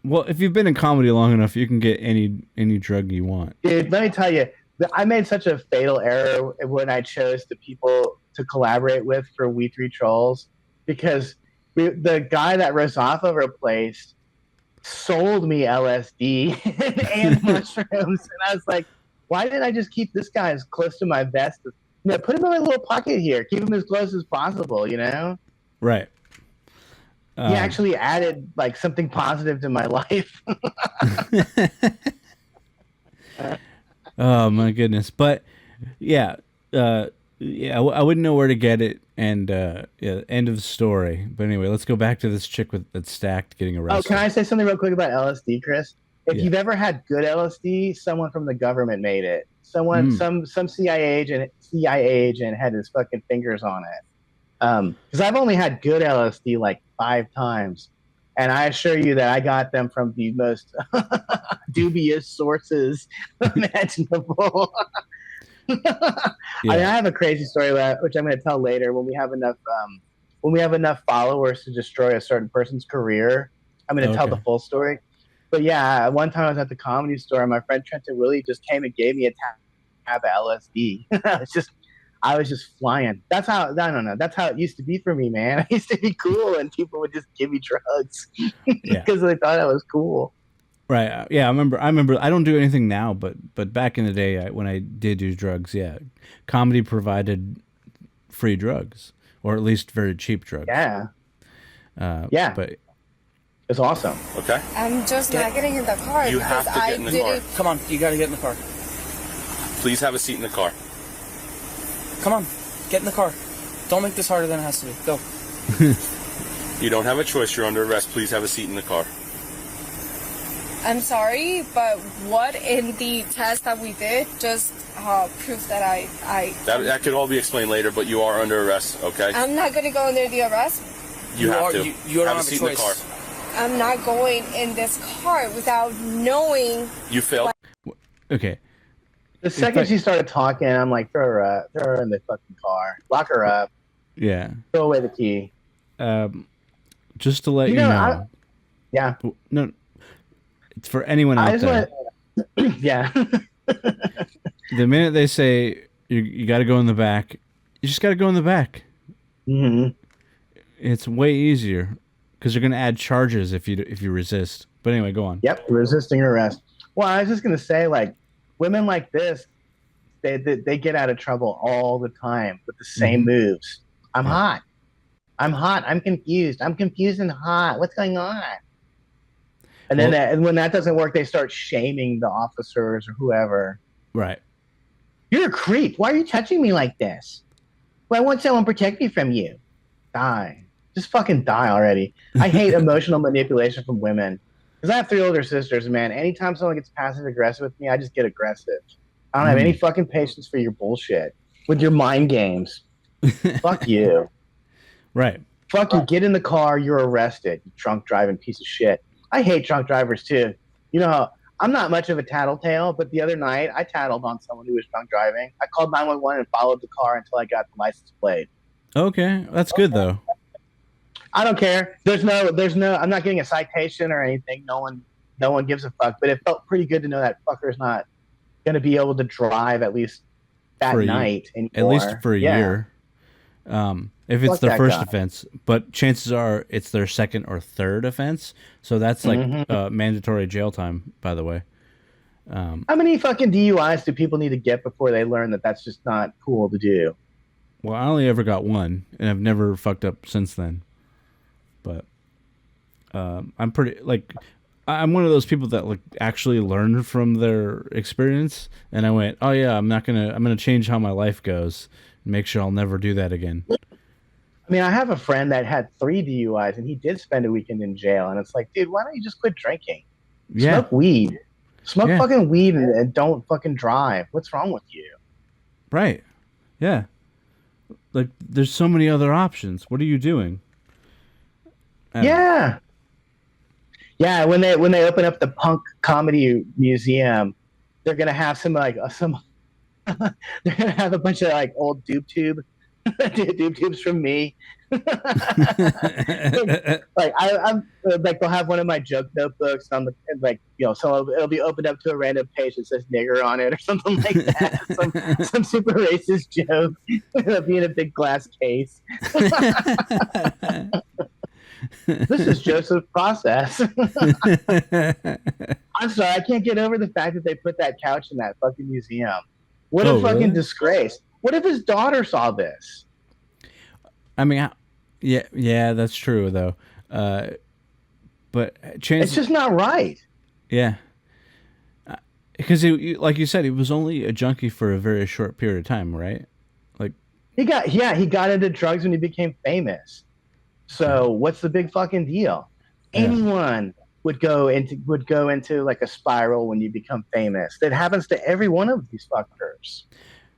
Well, if you've been in comedy long enough, you can get any drug you want. Dude, let me tell you, I made such a fatal error when I chose the people to collaborate with for We Three Trolls. Because the guy that Rosaffa replaced sold me LSD and mushrooms, and I was like, "Why didn't I just keep this guy as close to my vest? Put him in my little pocket here. Keep him as close as possible. Right. He actually added like something positive to my life. Oh my goodness! But yeah. I wouldn't know where to get it, and end of story. But anyway, let's go back to this chick that's stacked getting arrested. Oh, can I say something real quick about LSD, Chris? If you've ever had good LSD, someone from the government made it. Some CIA agent had his fucking fingers on it. Because I've only had good LSD like 5 times, and I assure you that I got them from the most dubious sources imaginable. I have a crazy story which I'm going to tell later when we have enough followers to destroy a certain person's career. I'm going to tell the full story. But yeah, one time I was at the Comedy Store and my friend Trenton Willie just came and gave me a tab of LSD. I was just flying. That's how it used to be for me, man. I used to be cool and people would just give me drugs because they thought I was cool. Right. Yeah, I remember. I don't do anything now, but back in the day when I did do drugs, comedy provided free drugs, or at least very cheap drugs. Yeah. But it's awesome. Okay. I'm just not getting in the car. You have to get in the car. Come on, you got to get in the car. Please have a seat in the car. Come on, get in the car. Don't make this harder than it has to be. Go. You don't have a choice. You're under arrest. Please have a seat in the car. I'm sorry, but what in the test that we did just proves that That could all be explained later, but you are under arrest, okay? I'm not going to go under the arrest. You have to. You don't have a have seat a in the car. choice. I'm not going in this car without knowing. You failed. Okay. The second she started talking, I'm like, throw her in the fucking car, lock her up, Yeah. throw away the key. Just to let you know. Yeah. No, it's for anyone out there. Yeah. The minute they say you got to go in the back, you just got to go in the back. Mm-hmm. It's way easier because they're going to add charges if you resist. But anyway, go on. Yep, resisting arrest. Well, I was just gonna say, like, women like this, they get out of trouble all the time with the same moves. I'm hot. I'm confused. I'm confused and hot. What's going on? And then and when that doesn't work, they start shaming the officers or whoever. Right. You're a creep. Why are you touching me like this? Well, I want someone to protect me from you. Die. Just fucking die already. I hate emotional manipulation from women. Because I have 3 older sisters, man. Anytime someone gets passive aggressive with me, I just get aggressive. I don't have any fucking patience for your bullshit. With your mind games. Fuck you. Right. Fuck you. Get in the car. You're arrested. You drunk driving piece of shit. I hate drunk drivers too. You know, I'm not much of a tattletale, but the other night I tattled on someone who was drunk driving. I called 911 and followed the car until I got the license plate. Okay. That's good though. I don't care. There's no, I'm not getting a citation or anything. No one gives a fuck, but it felt pretty good to know that fucker's not going to be able to drive at least that night anymore. At least for a year. If it's their first offense, but chances are it's their second or third offense. So that's like mandatory jail time, by the way. How many fucking DUIs do people need to get before they learn that that's just not cool to do? Well, I only ever got one, and I've never fucked up since then. But I'm pretty I'm one of those people that like actually learn from their experience, and I went, oh yeah, I'm gonna change how my life goes, and make sure I'll never do that again. I mean, I have a friend that had 3 DUIs, and he did spend a weekend in jail, and it's like, dude, why don't you just quit drinking? Yeah. Smoke weed. Smoke fucking weed and don't fucking drive. What's wrong with you? Right. Yeah. Like, there's so many other options. What are you doing? Yeah. Yeah, when they open up the punk comedy museum, they're gonna have they're gonna have a bunch of like old doob tubes from me. Like I'm like, they'll have one of my joke notebooks on the, like, you know, so it'll be opened up to a random page that says nigger on it or something like that. some super racist joke. It'll be in a big glass case. This is Joseph's process. I'm sorry, I can't get over the fact that they put that couch in that fucking museum. What a fucking disgrace. What if his daughter saw this? I mean, yeah, that's true though. But it's just not right. Yeah, because like you said, he was only a junkie for a very short period of time, right? Like he got into drugs when he became famous. So what's the big fucking deal? Yeah. Anyone would go into like a spiral when you become famous. That happens to every one of these fuckers.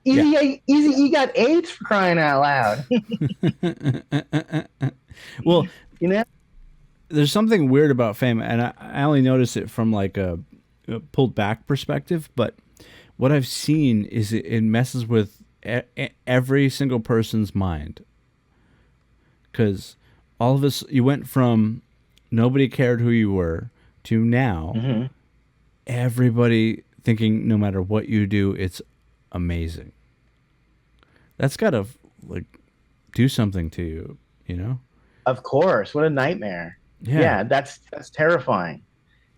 Easy E got AIDS, for crying out loud. Well, you know, there's something weird about fame, and I only notice it from like a pulled back perspective. But what I've seen is it messes with every single person's mind. Because all of us, you went from nobody cared who you were to now everybody thinking no matter what you do, it's amazing. That's got to like do something to you, you know? Of course. What a nightmare. Yeah, that's terrifying.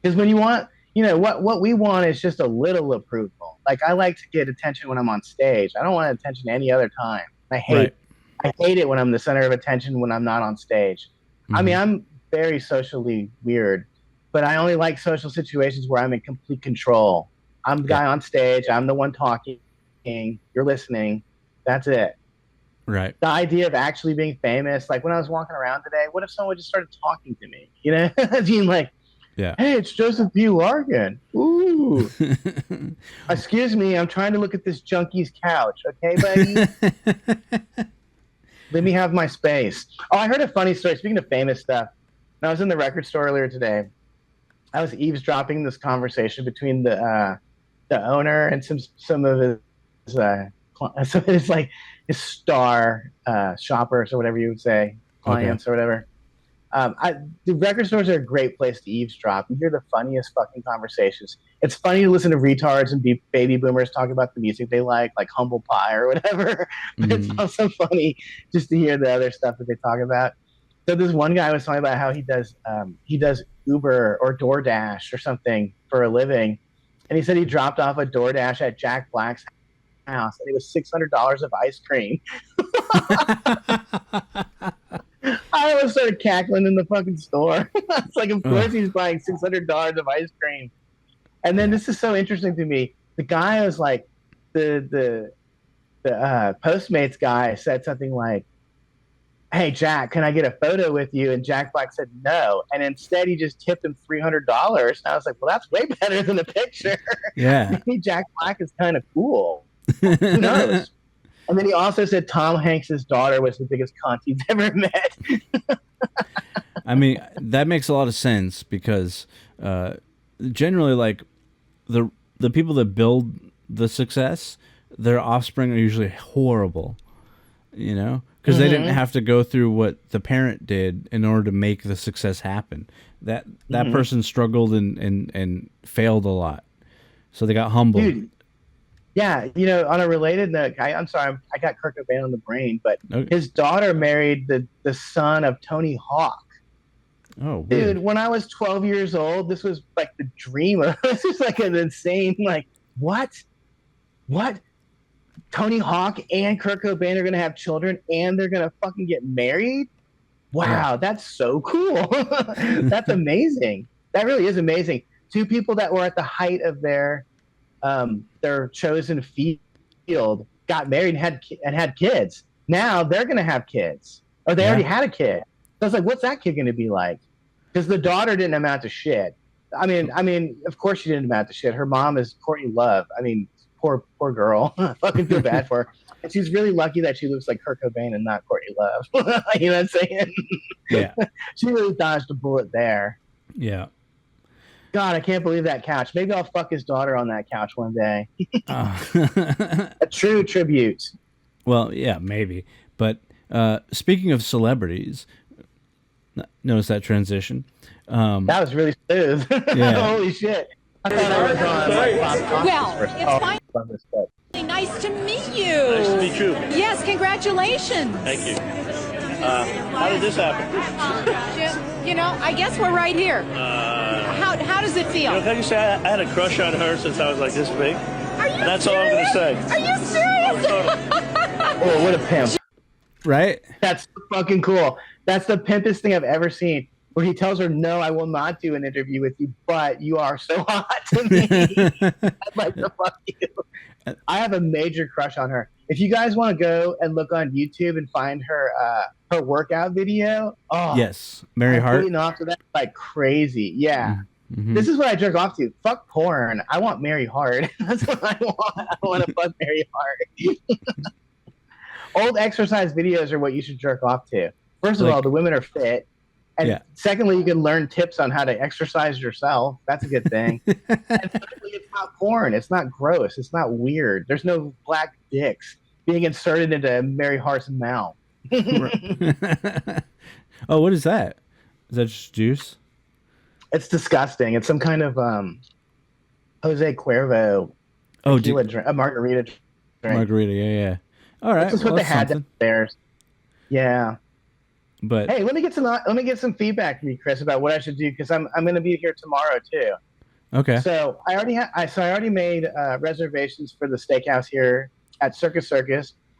Because when you want, you know, what we want is just a little approval. Like, I like to get attention when I'm on stage. I don't want attention any other time. I hate it when I'm the center of attention when I'm not on stage. I mean, I'm very socially weird, but I only like social situations where I'm in complete control. I'm the guy on stage. I'm the one talking. You're listening. That's it. Right. The idea of actually being famous, like when I was walking around today, what if someone just started talking to me? You know, I mean, like, Yeah. Hey, it's Joseph P. Larkin. Ooh. Excuse me, I'm trying to look at this junkie's couch. Okay, buddy? Let me have my space. Oh, I heard a funny story. Speaking of famous stuff, when I was in the record store earlier today, I was eavesdropping this conversation between the owner and some of his some of his like his star shoppers or whatever you would say, clients or whatever. The record stores are a great place to eavesdrop. You hear the funniest fucking conversations. It's funny to listen to retards and baby boomers talk about the music they like Humble Pie or whatever. But it's also funny just to hear the other stuff that they talk about. So this one guy was talking about how he does Uber or DoorDash or something for a living, and he said he dropped off a DoorDash at Jack Black's house, and it was $600 of ice cream. I almost started cackling in the fucking store. It's like, of course he's buying $600 of ice cream. And then this is so interesting to me. The guy was like, the Postmates guy said something like, "Hey Jack, can I get a photo with you?" And Jack Black said no, and instead he just tipped him $300. And I was like, well, that's way better than a picture. Yeah. Maybe Jack Black is kind of cool. Who knows? And then he also said Tom Hanks' daughter was the biggest cunt he's ever met. I mean, that makes a lot of sense because generally, like the people that build the success, their offspring are usually horrible, you know, because they didn't have to go through what the parent did in order to make the success happen. That person struggled and failed a lot, so they got humbled. Dude. Yeah, you know, on a related note, I'm sorry, I got Kurt Cobain on the brain, but his daughter married the son of Tony Hawk. Oh, weird. Dude, when I was 12 years old, this was like the dream of this is like an insane, like, what? Tony Hawk and Kurt Cobain are going to have children and they're going to fucking get married? Wow, that's so cool. That's amazing. That really is amazing. Two people that were at the height of their chosen field got married and had kids. Now they're going to have kids, or they already had a kid. So I was like, what's that kid going to be like? Because the daughter didn't amount to shit. I mean, of course she didn't amount to shit. Her mom is Courtney Love. I mean, poor girl. I fucking feel bad for her. And she's really lucky that she looks like Kurt Cobain and not Courtney Love. You know what I'm saying? Yeah. She really dodged a bullet there. Yeah. God, I can't believe that couch. Maybe I'll fuck his daughter on that couch one day. A true tribute. Well, yeah, maybe. But speaking of celebrities, notice that transition. That was really smooth. Yeah. Holy shit. I thought I was on like Bob Costas Well, first. it's Love this stuff. nice to meet you. Nice to meet you. Yes, congratulations. Thank you. How did this happen? You know, I guess we're right here. How does it feel? Can you say I had a crush on her since I was like this big? Are you That's serious? all I'm going to say. Are you serious? Oh, what a pimp. Right? That's fucking cool. That's the pimpest thing I've ever seen. Where he tells her, "No, I will not do an interview with you, but you are so hot to me. I'd like to fuck you." I have a major crush on her. If you guys want to go and look on YouTube and find her her workout video, yes, Mary Hart. Beating off to that like crazy. Yeah. Mm-hmm. This is what I jerk off to. Fuck porn. I want Mary Hart. That's what I want. I want to fuck Mary Hart. Old exercise videos are what you should jerk off to. First of all, the women are fit. And secondly, you can learn tips on how to exercise yourself. That's a good thing. And thirdly, it's not porn. It's not gross. It's not weird. There's no black dicks being inserted into Mary Hart's mouth. Oh, what is that? Is that just juice? It's disgusting. It's some kind of Jose Cuervo drink, a margarita drink. Margarita, yeah. All right. That's what they had downstairs. Yeah. But hey, let me get some feedback from you, Chris, about what I should do because I'm going to be here tomorrow too. Okay. So I already made reservations for the steakhouse here at Circus,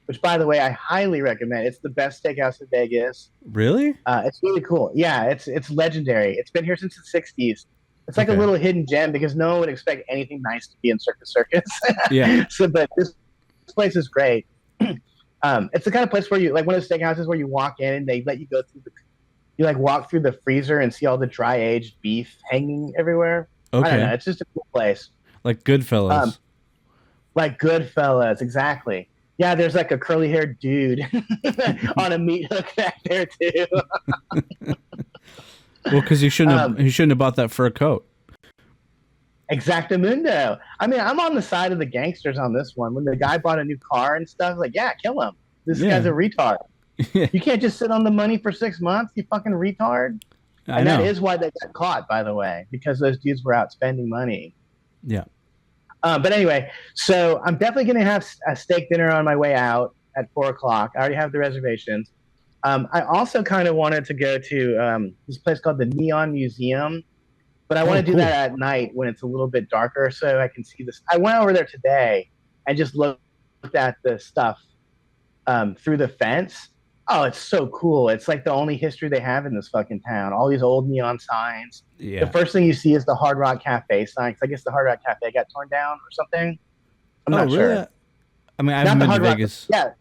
which by the way I highly recommend. It's the best steakhouse in Vegas. Really? It's really cool. Yeah, it's legendary. It's been here since the '60s. It's like a little hidden gem because no one would expect anything nice to be in Circus. Yeah. But this place is great. It's the kind of place where you like one of the steakhouses where you walk in and they let you go through you like walk through the freezer and see all the dry aged beef hanging everywhere. I don't know. Okay. It's just a cool place. Like Goodfellas. Like Goodfellas, exactly. Yeah, there's like a curly haired dude on a meat hook back there too. Well, because he shouldn't have bought that fur coat. Exactamundo. I mean, I'm on the side of the gangsters on this one. When the guy bought a new car and stuff, like, yeah, kill him. This guy's a retard. You can't just sit on the money for 6 months, you fucking retard. And that is why they got caught, by the way, because those dudes were out spending money. Yeah. But anyway, so I'm definitely going to have a steak dinner on my way out at 4 o'clock. I already have the reservations. I also kind of wanted to go to this place called the Neon Museum, but I want to do that at night when it's a little bit darker so I can see this. I went over there today and just looked at the stuff through the fence. Oh, it's so cool. It's like the only history they have in this fucking town. All these old neon signs. Yeah. The first thing you see is the Hard Rock Cafe sign, because I guess the Hard Rock Cafe got torn down or something. I'm not sure. I mean, I haven't been to Vegas. Yeah.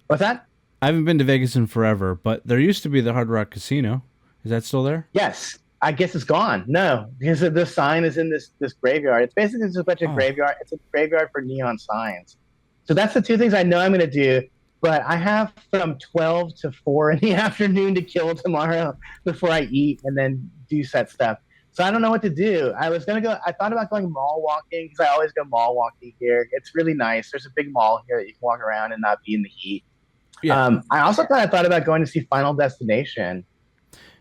What's that? I haven't been to Vegas in forever, but there used to be the Hard Rock Casino. Is that still there? Yes. I guess it's gone. No, because the sign is in this graveyard. It's basically just a bunch of graveyard. It's a graveyard for neon signs. So that's the two things I know I'm going to do. But I have from 12 to 4 in the afternoon to kill tomorrow before I eat and then do set stuff. So I don't know what to do. I thought about going mall walking because I always go mall walking here. It's really nice. There's a big mall here that you can walk around and not be in the heat. Yeah. I also thought about going to see Final Destination.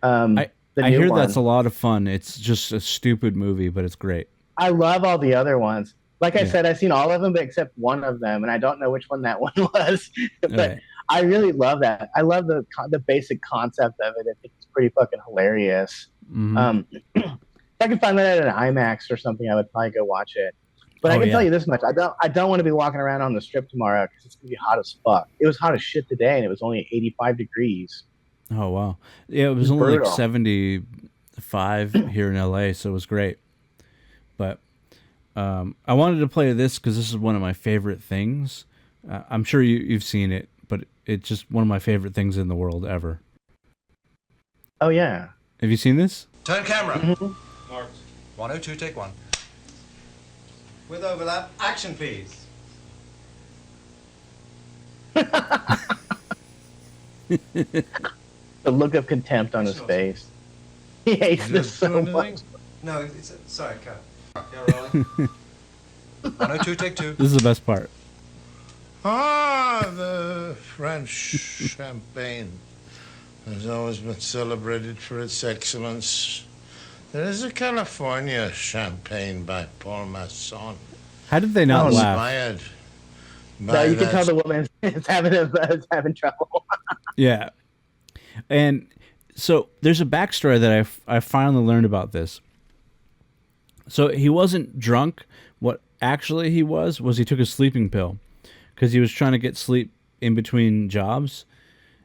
I hear that's a lot of fun. It's just a stupid movie, but it's great. I love all the other ones. Like I said, I've seen all of them except one of them, and I don't know which one that one was. But I really love that. I love the basic concept of it. I think it's pretty fucking hilarious. Mm-hmm. If I could find that at an IMAX or something, I would probably go watch it. But I can tell you this much: I don't want to be walking around on the strip tomorrow because it's gonna be hot as fuck. It was hot as shit today, and it was only 85 degrees. Oh wow! Yeah, it was only like 75 here in LA, so it was great. But I wanted to play this because this is one of my favorite things. I'm sure you've seen it, but it's just one of my favorite things in the world ever. Oh yeah! Have you seen this? Turn camera. Mm-hmm. Marked. 102, take 1. With overlap, action please. The look of contempt on his face. He hates this so much. No, sorry, cut. Yeah, rolling. 102, take 2. This is the best part. The French champagne has always been celebrated for its excellence. There is a California champagne by Paul Masson. How did they not laugh? No, you can tell the woman is having trouble. Yeah. And so there's a backstory that I finally learned about this. So he wasn't drunk. What actually he was he took a sleeping pill because he was trying to get sleep in between jobs,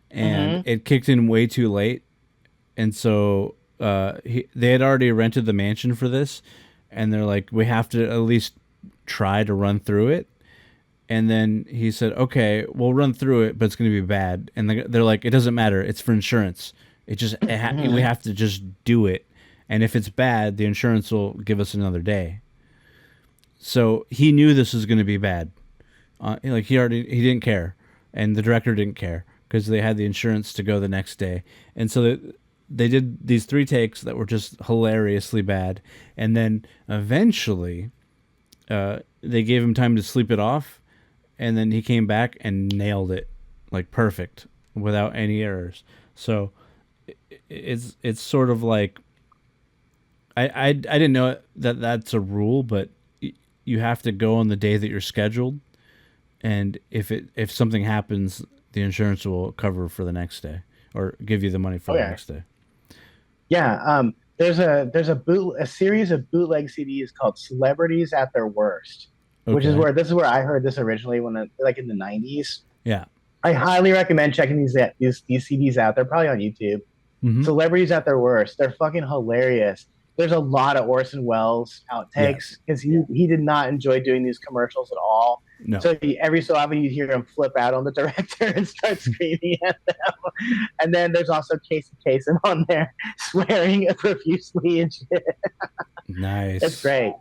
and it kicked in way too late. And so they had already rented the mansion for this, and they're like, we have to at least try to run through it. And then he said, okay, we'll run through it, but it's going to be bad. And they're like, it doesn't matter. It's for insurance. We have to just do it. And if it's bad, the insurance will give us another day. So he knew this was going to be bad. He didn't care. And the director didn't care because they had the insurance to go the next day. And so they did these 3 takes that were just hilariously bad. And then eventually they gave him time to sleep it off. And then he came back and nailed it, like perfect, without any errors. So it's sort of like I didn't know that that's a rule, but you have to go on the day that you're scheduled, and if something happens, the insurance will cover for the next day or give you the money for the next day. Yeah, there's a series of bootleg CDs called Celebrities at Their Worst. Which is where I heard this originally in the 90s. Yeah. I highly recommend checking these CDs out. They're probably on YouTube. Mm-hmm. Celebrities at Their Worst. They're fucking hilarious. There's a lot of Orson Welles outtakes because he did not enjoy doing these commercials at all. No. So every so often you hear him flip out on the director and start screaming at them. And then there's also Casey Kasem on there swearing profusely and shit. Nice. It's great.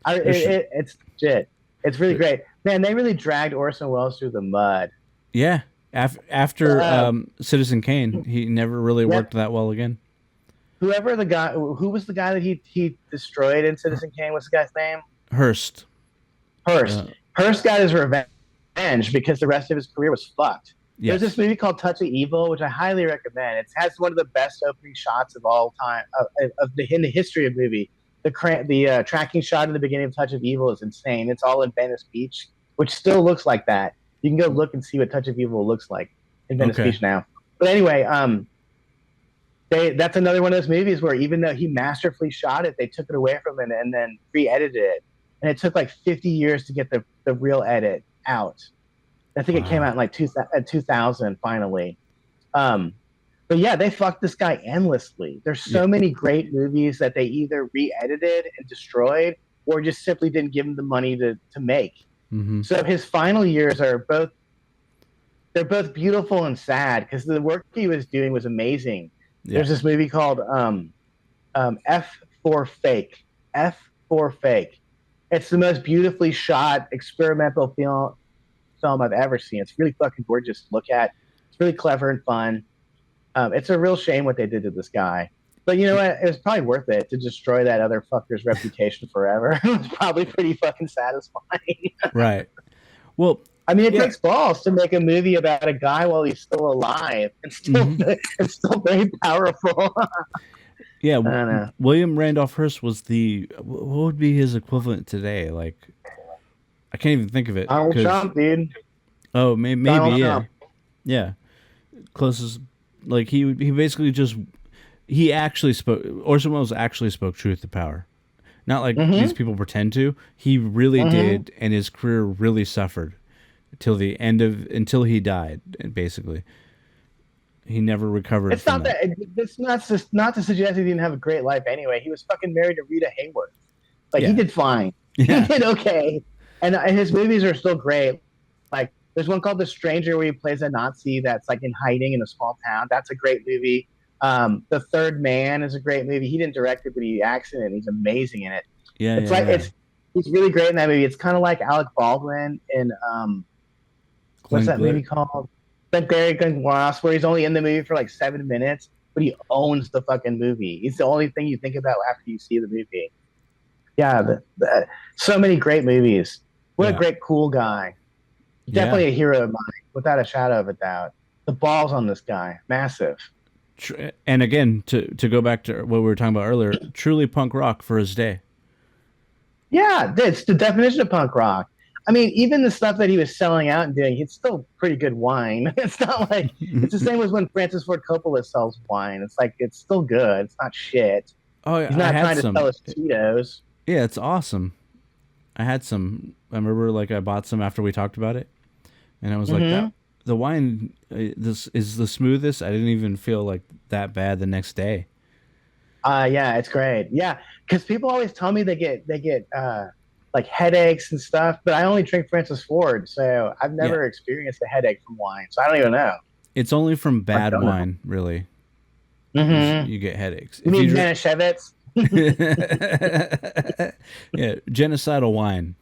It's shit. It's really great. Man, they really dragged Orson Welles through the mud. Yeah. After Citizen Kane, he never really worked that well again. Who was the guy that he destroyed in Citizen Kane? What's the guy's name? Hearst. Hearst got his revenge because the rest of his career was fucked. Yes. There's this movie called Touch of Evil, which I highly recommend. It has one of the best opening shots of all time in the history of movie. The tracking shot in the beginning of Touch of Evil is insane. It's all in Venice Beach, which still looks like that. You can go look and see what Touch of Evil looks like in Venice Beach now. But anyway, that's another one of those movies where even though he masterfully shot it, they took it away from him and then re-edited it. And it took like 50 years to get the real edit out. I think it came out in like 2000 finally. But yeah, they fucked this guy endlessly. There's so many great movies that they either re-edited and destroyed or just simply didn't give him the money to make. Mm-hmm. So his final years are both beautiful and sad because the work he was doing was amazing. Yeah. There's this movie called F for Fake. F for Fake. It's the most beautifully shot experimental film I've ever seen. It's really fucking gorgeous to look at. It's really clever and fun. It's a real shame what they did to this guy. But you know what? It was probably worth it to destroy that other fucker's reputation forever. It was probably pretty fucking satisfying. Right. Well, I mean, it takes balls to make a movie about a guy while he's still alive and it's still very powerful. Yeah, William Randolph Hearst was what would be his equivalent today? Like, I can't even think of it. Donald Trump, dude. Oh, maybe Donald yeah. Trump. Yeah. Closest, like he basically he actually spoke, Orson Welles actually spoke truth to power. Not like these people pretend to. He really did, and his career really suffered until he died, basically. He never recovered. It's not that. It's not to suggest he didn't have a great life anyway. He was fucking married to Rita Hayworth. Like he did fine. Yeah. He did okay, and his movies are still great. Like there's one called The Stranger where he plays a Nazi that's like in hiding in a small town. That's a great movie. The Third Man is a great movie. He didn't direct it, but he acts in it. He's amazing in it. Yeah, he's really great in that movie. It's kind of like Alec Baldwin in what's that movie called? Barry Glenn-Ross, where he's only in the movie for like 7 minutes, but he owns the fucking movie. He's the only thing you think about after you see the movie. Yeah, so many great movies. What a great, cool guy. Definitely a hero of mine, without a shadow of a doubt. The balls on this guy, massive. And again, to go back to what we were talking about earlier, truly punk rock for his day. Yeah, it's the definition of punk rock. I mean, even the stuff that he was selling out and doing, it's still pretty good wine. It's not like it's the same as when Francis Ford Coppola sells wine. It's like it's still good. It's not shit. Oh, yeah, he's not trying to sell us Cheetos. Yeah, it's awesome. I had some. I remember, like, I bought some after we talked about it, and I was like, the wine this is the smoothest. I didn't even feel like that bad the next day. Yeah, it's great. Yeah, because people always tell me they get like headaches and stuff, but I only drink Francis Ford, so I've never experienced a headache from wine, so I don't even know. It's only from bad wine, really. You get headaches. You mean Manischewitz? Yeah, genocidal wine.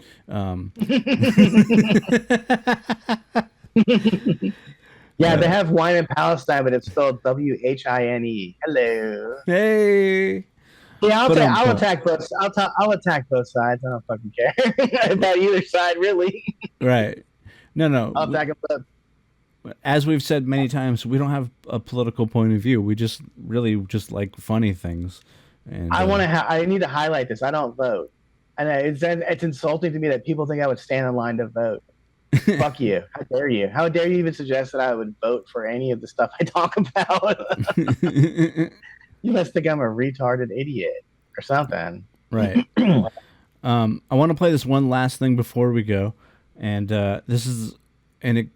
Yeah, they have wine in Palestine, but it's spelled WHINE. Hello. Hey. Yeah, I'll attack both. I'll attack both sides. I don't fucking care about either side, really. Right. No. I'll attack them both. As we've said many times, we don't have a political point of view. We just really just like funny things. And I need to highlight this. I don't vote, and it's insulting to me that people think I would stand in line to vote. Fuck you! How dare you? How dare you even suggest that I would vote for any of the stuff I talk about? You must think I'm a retarded idiot or something. Right. I want to play this one last thing before we go, and this is a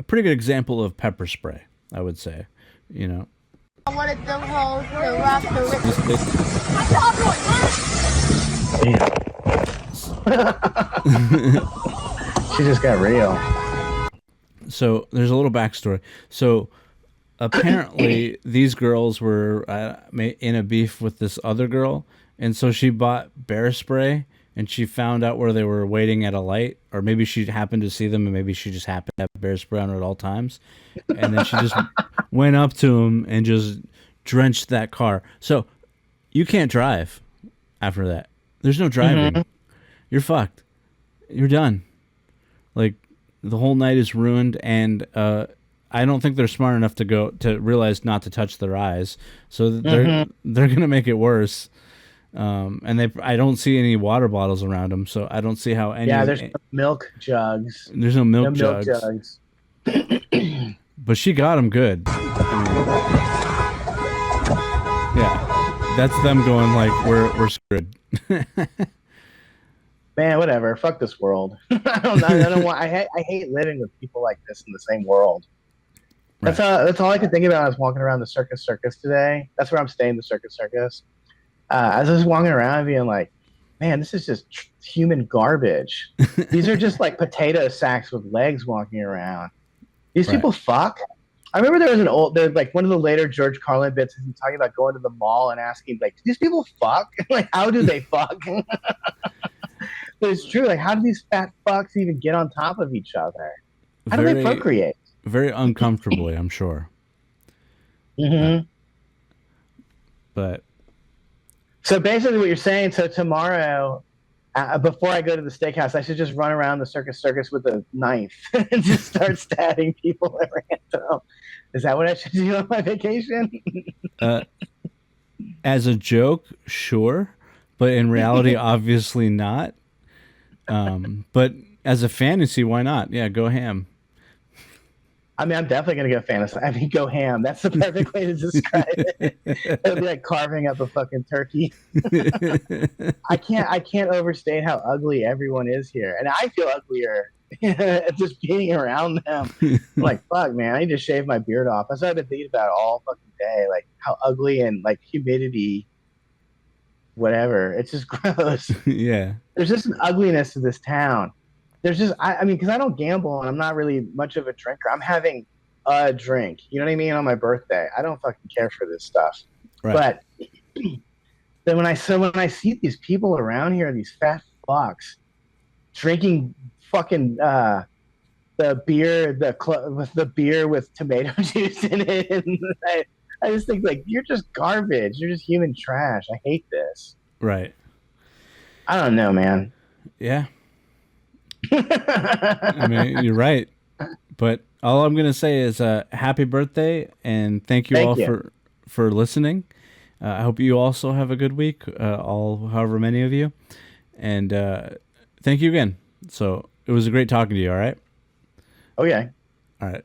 pretty good example of pepper spray, I would say. You know. I wanted them hoes to rock the She just got real. So there's a little backstory. So apparently these girls were in a beef with this other girl, and so she bought bear spray, and she found out where they were waiting at a light, or maybe she happened to see them, and maybe she just happened to have bear spray on her at all times, and then she just went up to him and just drenched that car. So you can't drive after that. There's no driving. Mm-hmm. You're fucked. You're done. Like, the whole night is ruined, and I don't think they're smart enough to realize not to touch their eyes. So they're gonna make it worse. And I don't see any water bottles around them, so I don't see how any. Yeah, there's no milk jugs. There's no milk jugs. But she got them good. Yeah, that's them going like we're screwed. Man, whatever. Fuck this world. I don't want. I hate living with people like this in the same world. Right. That's all I could think about. I was walking around the circus today. That's where I'm staying. The circus. I was just walking around being like, man, this is just human garbage. These are just like potato sacks with legs walking around. These people fuck. I remember there was like one of the later George Carlin bits is talking about going to the mall and asking like, do these people fuck? Like, how do they fuck? But it's true. Like, how do these fat fucks even get on top of each other? How do they procreate? Very uncomfortably, I'm sure. Mm-hmm. But so basically, what you're saying, so tomorrow, before I go to the steakhouse, I should just run around the circus with a knife and just start stabbing people at random. Is that what I should do on my vacation? As a joke, sure, but in reality, obviously not. But as a fantasy, why not? Yeah, go ham. I mean, I'm definitely gonna go fantasy. I mean, go ham. That's the perfect way to describe it. It'll be like carving up a fucking turkey. I can't overstate how ugly everyone is here, and I feel uglier just being around them. I'm like, fuck, man, I need to shave my beard off. That's what I've been thinking about all fucking day, like how ugly and like humidity. Whatever. It's just gross. Yeah. There's just an ugliness to this town. There's just, I mean, because I don't gamble and I'm not really much of a drinker. I'm having a drink. You know what I mean? On my birthday. I don't fucking care for this stuff. Right. But then when I see these people around here, these fat fucks drinking fucking the beer with tomato juice in it, and I just think, like, you're just garbage. You're just human trash. I hate this. Right. I don't know, man. Yeah. I mean, you're right. But all I'm going to say is happy birthday, and thank you for listening. I hope you also have a good week, however many of you. And thank you again. So it was a great talking to you, all right? Oh, yeah. All right.